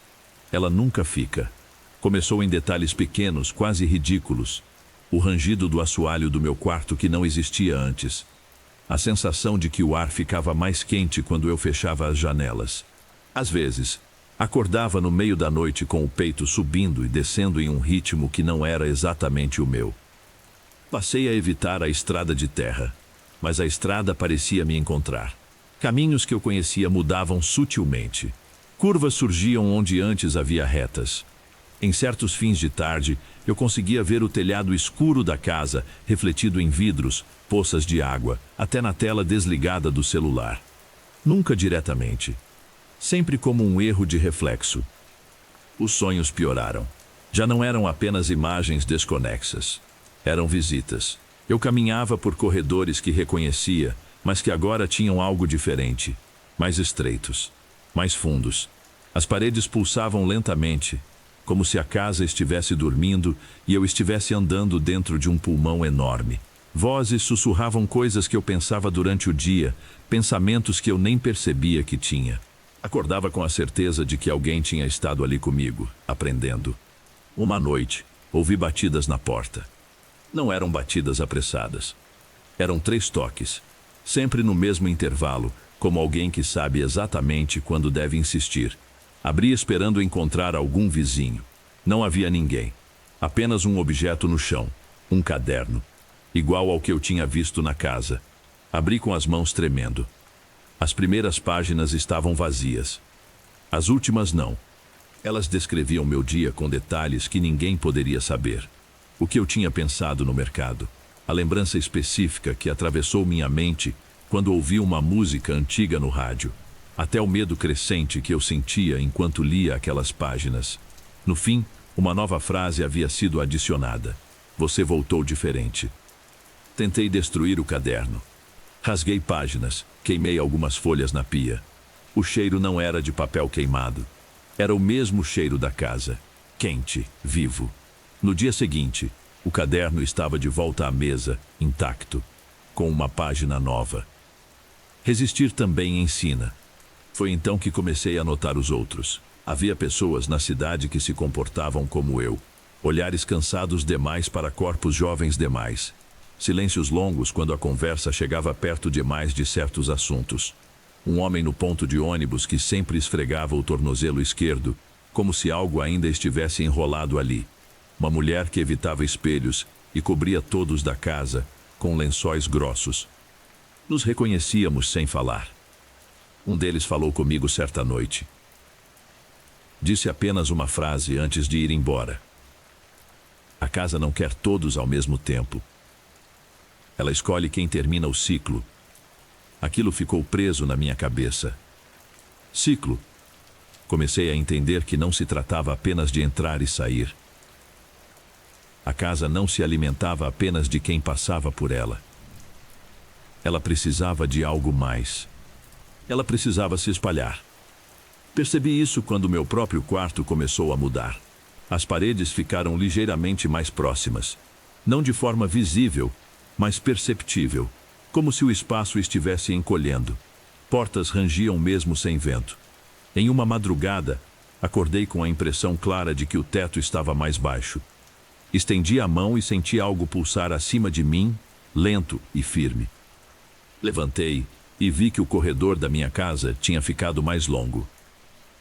Ela nunca fica. Começou em detalhes pequenos, quase ridículos. O rangido do assoalho do meu quarto que não existia antes. A sensação de que o ar ficava mais quente quando eu fechava as janelas. Às vezes, acordava no meio da noite com o peito subindo e descendo em um ritmo que não era exatamente o meu. Passei a evitar a estrada de terra, mas a estrada parecia me encontrar. Caminhos que eu conhecia mudavam sutilmente. Curvas surgiam onde antes havia retas. Em certos fins de tarde, eu conseguia ver o telhado escuro da casa, refletido em vidros, poças de água, até na tela desligada do celular. Nunca diretamente. Sempre como um erro de reflexo. Os sonhos pioraram. Já não eram apenas imagens desconexas. Eram visitas. Eu caminhava por corredores que reconhecia, mas que agora tinham algo diferente. Mais estreitos. Mais fundos. As paredes pulsavam lentamente, como se a casa estivesse dormindo e eu estivesse andando dentro de um pulmão enorme. Vozes sussurravam coisas que eu pensava durante o dia, pensamentos que eu nem percebia que tinha. Acordava com a certeza de que alguém tinha estado ali comigo, aprendendo. Uma noite, ouvi batidas na porta. Não eram batidas apressadas. Eram 3 toques, sempre no mesmo intervalo, como alguém que sabe exatamente quando deve insistir. Abri esperando encontrar algum vizinho. Não havia ninguém. Apenas um objeto no chão. Um caderno. Igual ao que eu tinha visto na casa. Abri com as mãos tremendo. As primeiras páginas estavam vazias. As últimas não. Elas descreviam meu dia com detalhes que ninguém poderia saber. O que eu tinha pensado no mercado. A lembrança específica que atravessou minha mente quando ouvi uma música antiga no rádio. Até o medo crescente que eu sentia enquanto lia aquelas páginas. No fim, uma nova frase havia sido adicionada. Você voltou diferente. Tentei destruir o caderno. Rasguei páginas, queimei algumas folhas na pia. O cheiro não era de papel queimado. Era o mesmo cheiro da casa. Quente, vivo. No dia seguinte, o caderno estava de volta à mesa, intacto, com uma página nova. Resistir também ensina. Foi então que comecei a notar os outros. Havia pessoas na cidade que se comportavam como eu. Olhares cansados demais para corpos jovens demais. Silêncios longos quando a conversa chegava perto demais de certos assuntos. Um homem no ponto de ônibus que sempre esfregava o tornozelo esquerdo, como se algo ainda estivesse enrolado ali. Uma mulher que evitava espelhos e cobria todos da casa com lençóis grossos. Nos reconhecíamos sem falar. Um deles falou comigo certa noite. Disse apenas uma frase antes de ir embora. A casa não quer todos ao mesmo tempo. Ela escolhe quem termina o ciclo. Aquilo ficou preso na minha cabeça. Ciclo. Comecei a entender que não se tratava apenas de entrar e sair. A casa não se alimentava apenas de quem passava por ela. Ela precisava de algo mais. Ela precisava se espalhar. Percebi isso quando meu próprio quarto começou a mudar. As paredes ficaram ligeiramente mais próximas. Não de forma visível, mas perceptível, como se o espaço estivesse encolhendo. Portas rangiam mesmo sem vento. Em uma madrugada, acordei com a impressão clara de que o teto estava mais baixo. Estendi a mão e senti algo pulsar acima de mim, lento e firme. Levantei e vi que o corredor da minha casa tinha ficado mais longo.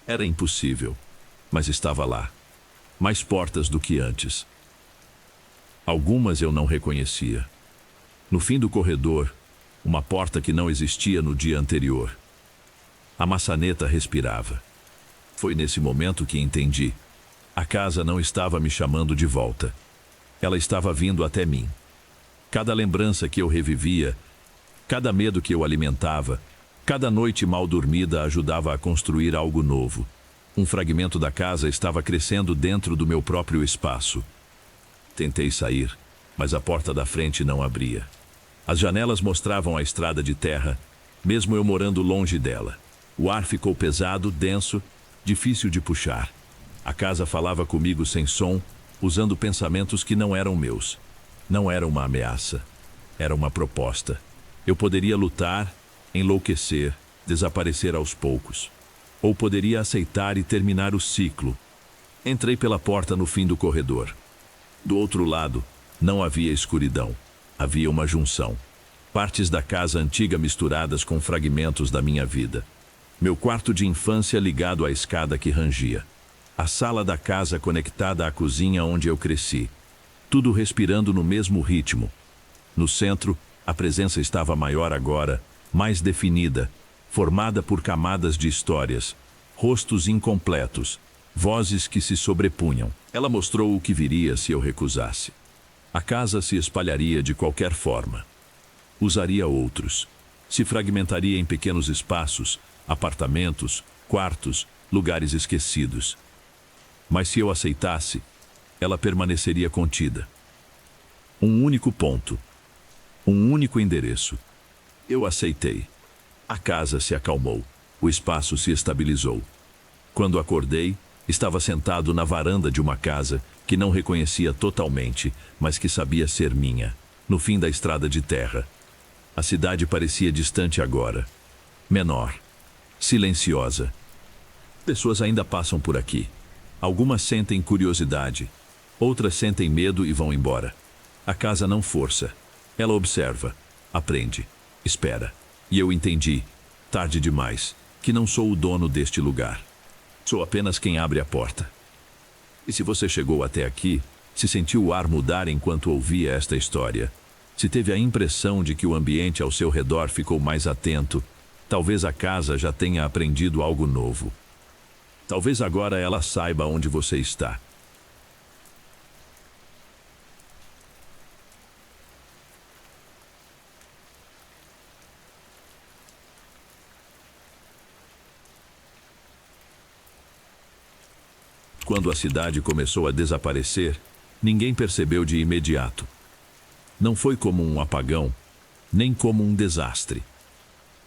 Era impossível, mas estava lá. Mais portas do que antes. Algumas eu não reconhecia. No fim do corredor, uma porta que não existia no dia anterior. A maçaneta respirava. Foi nesse momento que entendi. A casa não estava me chamando de volta. Ela estava vindo até mim. Cada lembrança que eu revivia, cada medo que eu alimentava, cada noite mal dormida ajudava a construir algo novo. Um fragmento da casa estava crescendo dentro do meu próprio espaço. Tentei sair, mas a porta da frente não abria. As janelas mostravam a estrada de terra, mesmo eu morando longe dela. O ar ficou pesado, denso, difícil de puxar. A casa falava comigo sem som, usando pensamentos que não eram meus. Não era uma ameaça. Era uma proposta. Eu poderia lutar, enlouquecer, desaparecer aos poucos. Ou poderia aceitar e terminar o ciclo. Entrei pela porta no fim do corredor. Do outro lado, não havia escuridão. Havia uma junção. Partes da casa antiga misturadas com fragmentos da minha vida. Meu quarto de infância ligado à escada que rangia. A sala da casa conectada à cozinha onde eu cresci. Tudo respirando no mesmo ritmo. No centro, a presença estava maior agora, mais definida, formada por camadas de histórias, rostos incompletos, vozes que se sobrepunham. Ela mostrou o que viria se eu recusasse. A casa se espalharia de qualquer forma. Usaria outros. Se fragmentaria em pequenos espaços, apartamentos, quartos, lugares esquecidos. Mas se eu aceitasse, ela permaneceria contida. Um único ponto. Um único endereço. Eu aceitei. A casa se acalmou. O espaço se estabilizou. Quando acordei, estava sentado na varanda de uma casa que não reconhecia totalmente, mas que sabia ser minha, no fim da estrada de terra. A cidade parecia distante agora. Menor. Silenciosa. Pessoas ainda passam por aqui. Algumas sentem curiosidade. Outras sentem medo e vão embora. A casa não força. Ela observa, aprende, espera. E eu entendi, tarde demais, que não sou o dono deste lugar. Sou apenas quem abre a porta. E se você chegou até aqui, se sentiu o ar mudar enquanto ouvia esta história, se teve a impressão de que o ambiente ao seu redor ficou mais atento, talvez a casa já tenha aprendido algo novo. Talvez agora ela saiba onde você está. Quando a cidade começou a desaparecer, ninguém percebeu de imediato. Não foi como um apagão, nem como um desastre.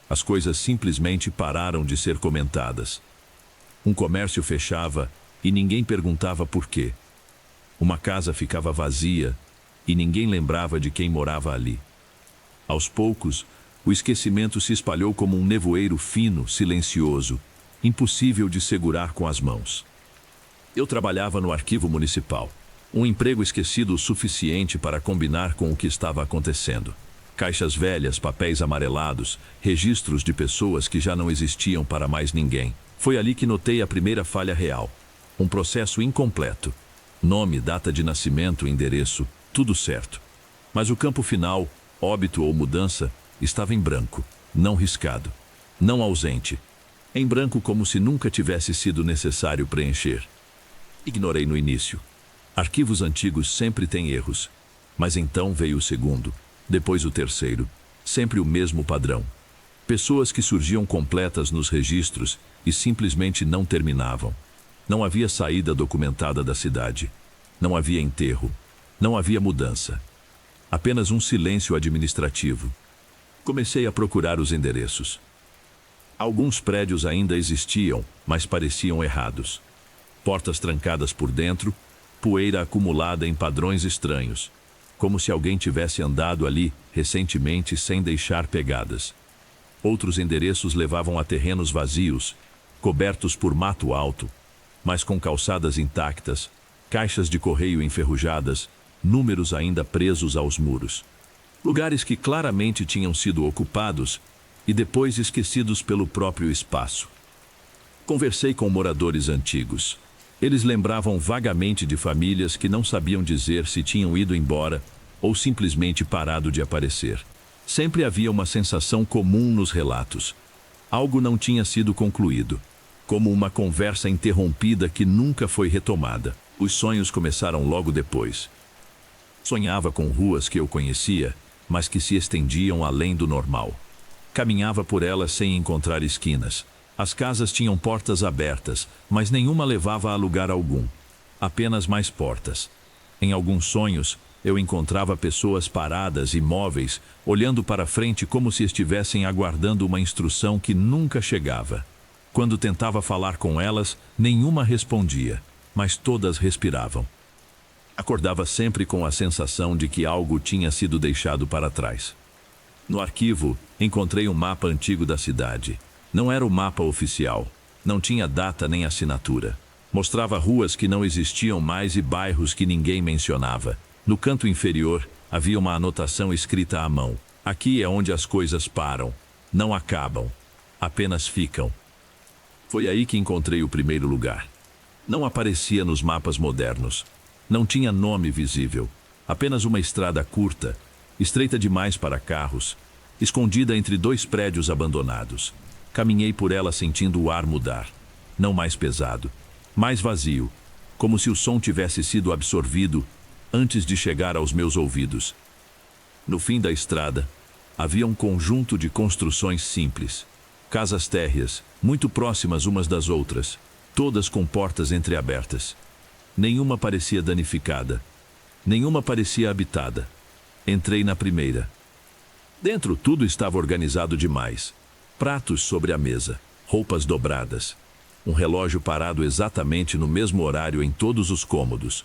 As coisas simplesmente pararam de ser comentadas. Um comércio fechava e ninguém perguntava por quê. Uma casa ficava vazia e ninguém lembrava de quem morava ali. Aos poucos, o esquecimento se espalhou como um nevoeiro fino, silencioso, impossível de segurar com as mãos. Eu trabalhava no arquivo municipal. Um emprego esquecido o suficiente para combinar com o que estava acontecendo. Caixas velhas, papéis amarelados, registros de pessoas que já não existiam para mais ninguém. Foi ali que notei a primeira falha real. Um processo incompleto. Nome, data de nascimento, endereço, tudo certo. Mas o campo final, óbito ou mudança, estava em branco, não riscado, não ausente. Em branco como se nunca tivesse sido necessário preencher. Ignorei no início. Arquivos antigos sempre têm erros. Mas então veio o segundo, depois o terceiro. Sempre o mesmo padrão. Pessoas que surgiam completas nos registros e simplesmente não terminavam. Não havia saída documentada da cidade. Não havia enterro. Não havia mudança. Apenas um silêncio administrativo. Comecei a procurar os endereços. Alguns prédios ainda existiam, mas pareciam errados. Portas trancadas por dentro, poeira acumulada em padrões estranhos, como se alguém tivesse andado ali recentemente sem deixar pegadas. Outros endereços levavam a terrenos vazios, cobertos por mato alto, mas com calçadas intactas, caixas de correio enferrujadas, números ainda presos aos muros. Lugares que claramente tinham sido ocupados e depois esquecidos pelo próprio espaço. Conversei com moradores antigos. Eles lembravam vagamente de famílias que não sabiam dizer se tinham ido embora ou simplesmente parado de aparecer. Sempre havia uma sensação comum nos relatos. Algo não tinha sido concluído, como uma conversa interrompida que nunca foi retomada. Os sonhos começaram logo depois. Sonhava com ruas que eu conhecia, mas que se estendiam além do normal. Caminhava por elas sem encontrar esquinas. As casas tinham portas abertas, mas nenhuma levava a lugar algum. Apenas mais portas. Em alguns sonhos, eu encontrava pessoas paradas, imóveis, olhando para frente como se estivessem aguardando uma instrução que nunca chegava. Quando tentava falar com elas, nenhuma respondia, mas todas respiravam. Acordava sempre com a sensação de que algo tinha sido deixado para trás. No arquivo, encontrei um mapa antigo da cidade. Não era o mapa oficial. Não tinha data nem assinatura. Mostrava ruas que não existiam mais e bairros que ninguém mencionava. No canto inferior, havia uma anotação escrita à mão. Aqui é onde as coisas param. Não acabam. Apenas ficam. Foi aí que encontrei o primeiro lugar. Não aparecia nos mapas modernos. Não tinha nome visível. Apenas uma estrada curta, estreita demais para carros, escondida entre dois prédios abandonados. Caminhei por ela sentindo o ar mudar. Não mais pesado, mais vazio, como se o som tivesse sido absorvido antes de chegar aos meus ouvidos. No fim da estrada, havia um conjunto de construções simples. Casas térreas, muito próximas umas das outras, todas com portas entreabertas. Nenhuma parecia danificada. Nenhuma parecia habitada. Entrei na primeira. Dentro tudo estava organizado demais. Pratos sobre a mesa, roupas dobradas. Um relógio parado exatamente no mesmo horário em todos os cômodos.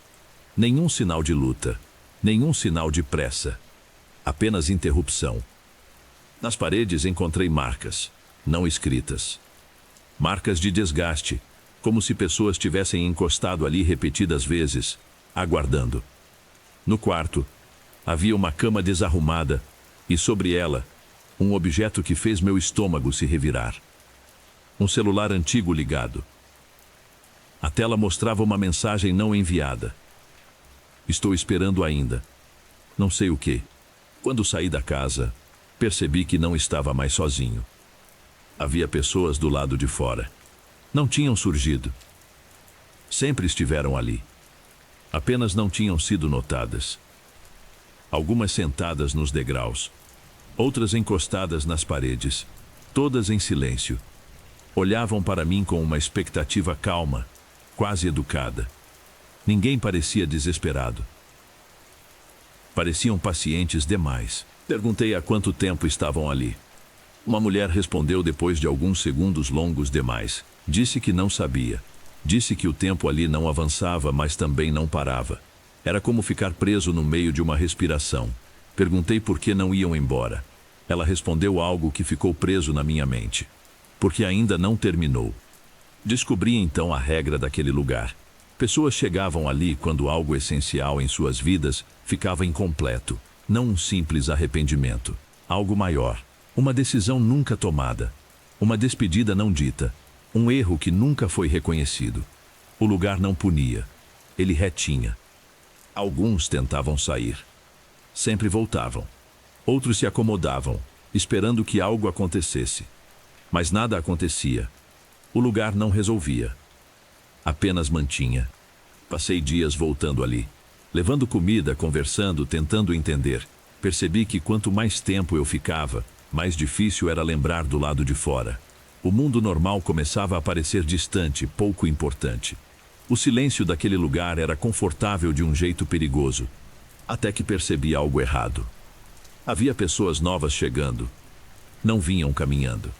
Nenhum sinal de luta, nenhum sinal de pressa. Apenas interrupção. Nas paredes encontrei marcas, não escritas. Marcas de desgaste, como se pessoas tivessem encostado ali repetidas vezes, aguardando. No quarto, havia uma cama desarrumada e sobre ela, um objeto que fez meu estômago se revirar. Um celular antigo ligado. A tela mostrava uma mensagem não enviada. Estou esperando ainda. Não sei o quê. Quando saí da casa, percebi que não estava mais sozinho. Havia pessoas do lado de fora. Não tinham surgido. Sempre estiveram ali. Apenas não tinham sido notadas. Algumas sentadas nos degraus, outras encostadas nas paredes, todas em silêncio. Olhavam para mim com uma expectativa calma, quase educada. Ninguém parecia desesperado. Pareciam pacientes demais. Perguntei há quanto tempo estavam ali. Uma mulher respondeu depois de alguns segundos longos demais. Disse que não sabia. Disse que o tempo ali não avançava, mas também não parava. Era como ficar preso no meio de uma respiração. Perguntei por que não iam embora. Ela respondeu algo que ficou preso na minha mente. Porque ainda não terminou. Descobri então a regra daquele lugar. Pessoas chegavam ali quando algo essencial em suas vidas ficava incompleto. Não um simples arrependimento. Algo maior. Uma decisão nunca tomada. Uma despedida não dita. Um erro que nunca foi reconhecido. O lugar não punia. Ele retinha. Alguns tentavam sair. Sempre voltavam. Outros se acomodavam, esperando que algo acontecesse. Mas nada acontecia. O lugar não resolvia. Apenas mantinha. Passei dias voltando ali, levando comida, conversando, tentando entender. Percebi que quanto mais tempo eu ficava, mais difícil era lembrar do lado de fora. O mundo normal começava a parecer distante, pouco importante. O silêncio daquele lugar era confortável de um jeito perigoso, até que percebi algo errado. Havia pessoas novas chegando. Não vinham caminhando.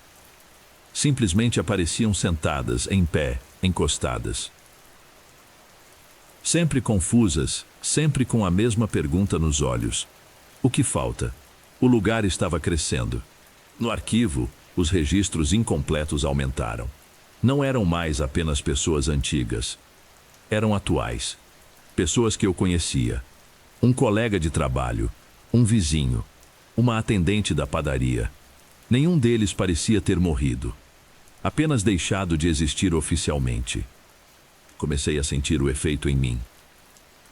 Simplesmente apareciam sentadas, em pé, encostadas. Sempre confusas, sempre com a mesma pergunta nos olhos. O que falta? O lugar estava crescendo. No arquivo, os registros incompletos aumentaram. Não eram mais apenas pessoas antigas. Eram atuais. Pessoas que eu conhecia. Um colega de trabalho, um vizinho, uma atendente da padaria. Nenhum deles parecia ter morrido. Apenas deixado de existir oficialmente. Comecei a sentir o efeito em mim.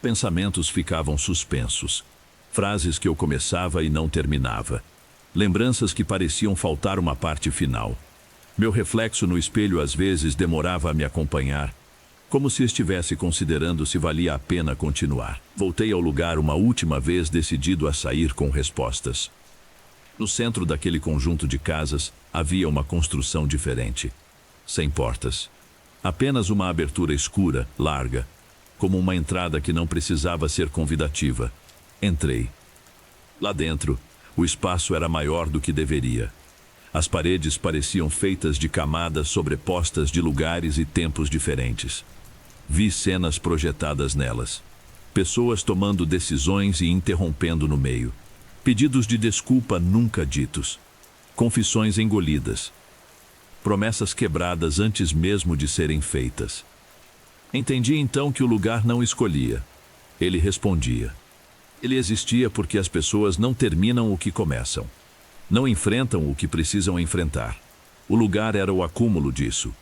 Pensamentos ficavam suspensos. Frases que eu começava e não terminava. Lembranças que pareciam faltar uma parte final. Meu reflexo no espelho às vezes demorava a me acompanhar, como se estivesse considerando se valia a pena continuar. Voltei ao lugar uma última vez, decidido a sair com respostas. No centro daquele conjunto de casas havia uma construção diferente. Sem portas. Apenas uma abertura escura, larga, como uma entrada que não precisava ser convidativa. Entrei. Lá dentro, o espaço era maior do que deveria. As paredes pareciam feitas de camadas sobrepostas de lugares e tempos diferentes. Vi cenas projetadas nelas. Pessoas tomando decisões e interrompendo no meio. Pedidos de desculpa nunca ditos. Confissões engolidas. Promessas quebradas antes mesmo de serem feitas. Entendi então que o lugar não escolhia. Ele respondia. Ele existia porque as pessoas não terminam o que começam. Não enfrentam o que precisam enfrentar. O lugar era o acúmulo disso.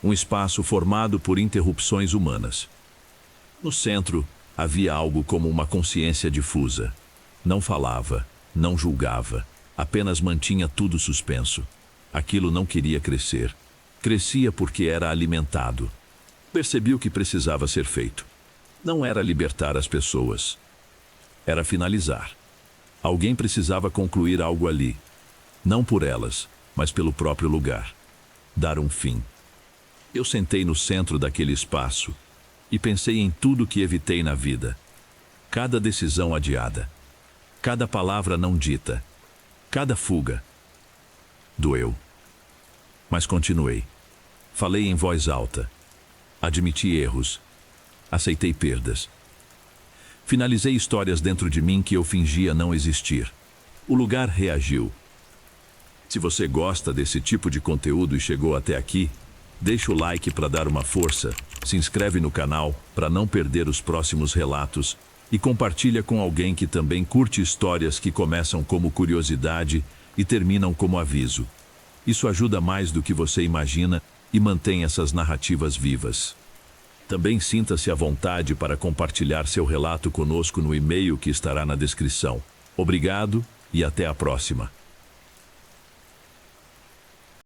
Um espaço formado por interrupções humanas. No centro, havia algo como uma consciência difusa. Não falava, não julgava, apenas mantinha tudo suspenso. Aquilo não queria crescer. Crescia porque era alimentado. Percebi o que precisava ser feito. Não era libertar as pessoas. Era finalizar. Alguém precisava concluir algo ali. Não por elas, mas pelo próprio lugar. Dar um fim. Eu sentei no centro daquele espaço e pensei em tudo que evitei na vida. Cada decisão adiada. Cada palavra não dita. Cada fuga. Doeu. Mas continuei. Falei em voz alta. Admiti erros. Aceitei perdas. Finalizei histórias dentro de mim que eu fingia não existir. O lugar reagiu. Se você gosta desse tipo de conteúdo e chegou até aqui, deixa o like para dar uma força, se inscreve no canal para não perder os próximos relatos e compartilha com alguém que também curte histórias que começam como curiosidade e terminam como aviso. Isso ajuda mais do que você imagina e mantém essas narrativas vivas. Também sinta-se à vontade para compartilhar seu relato conosco no e-mail que estará na descrição. Obrigado e até a próxima.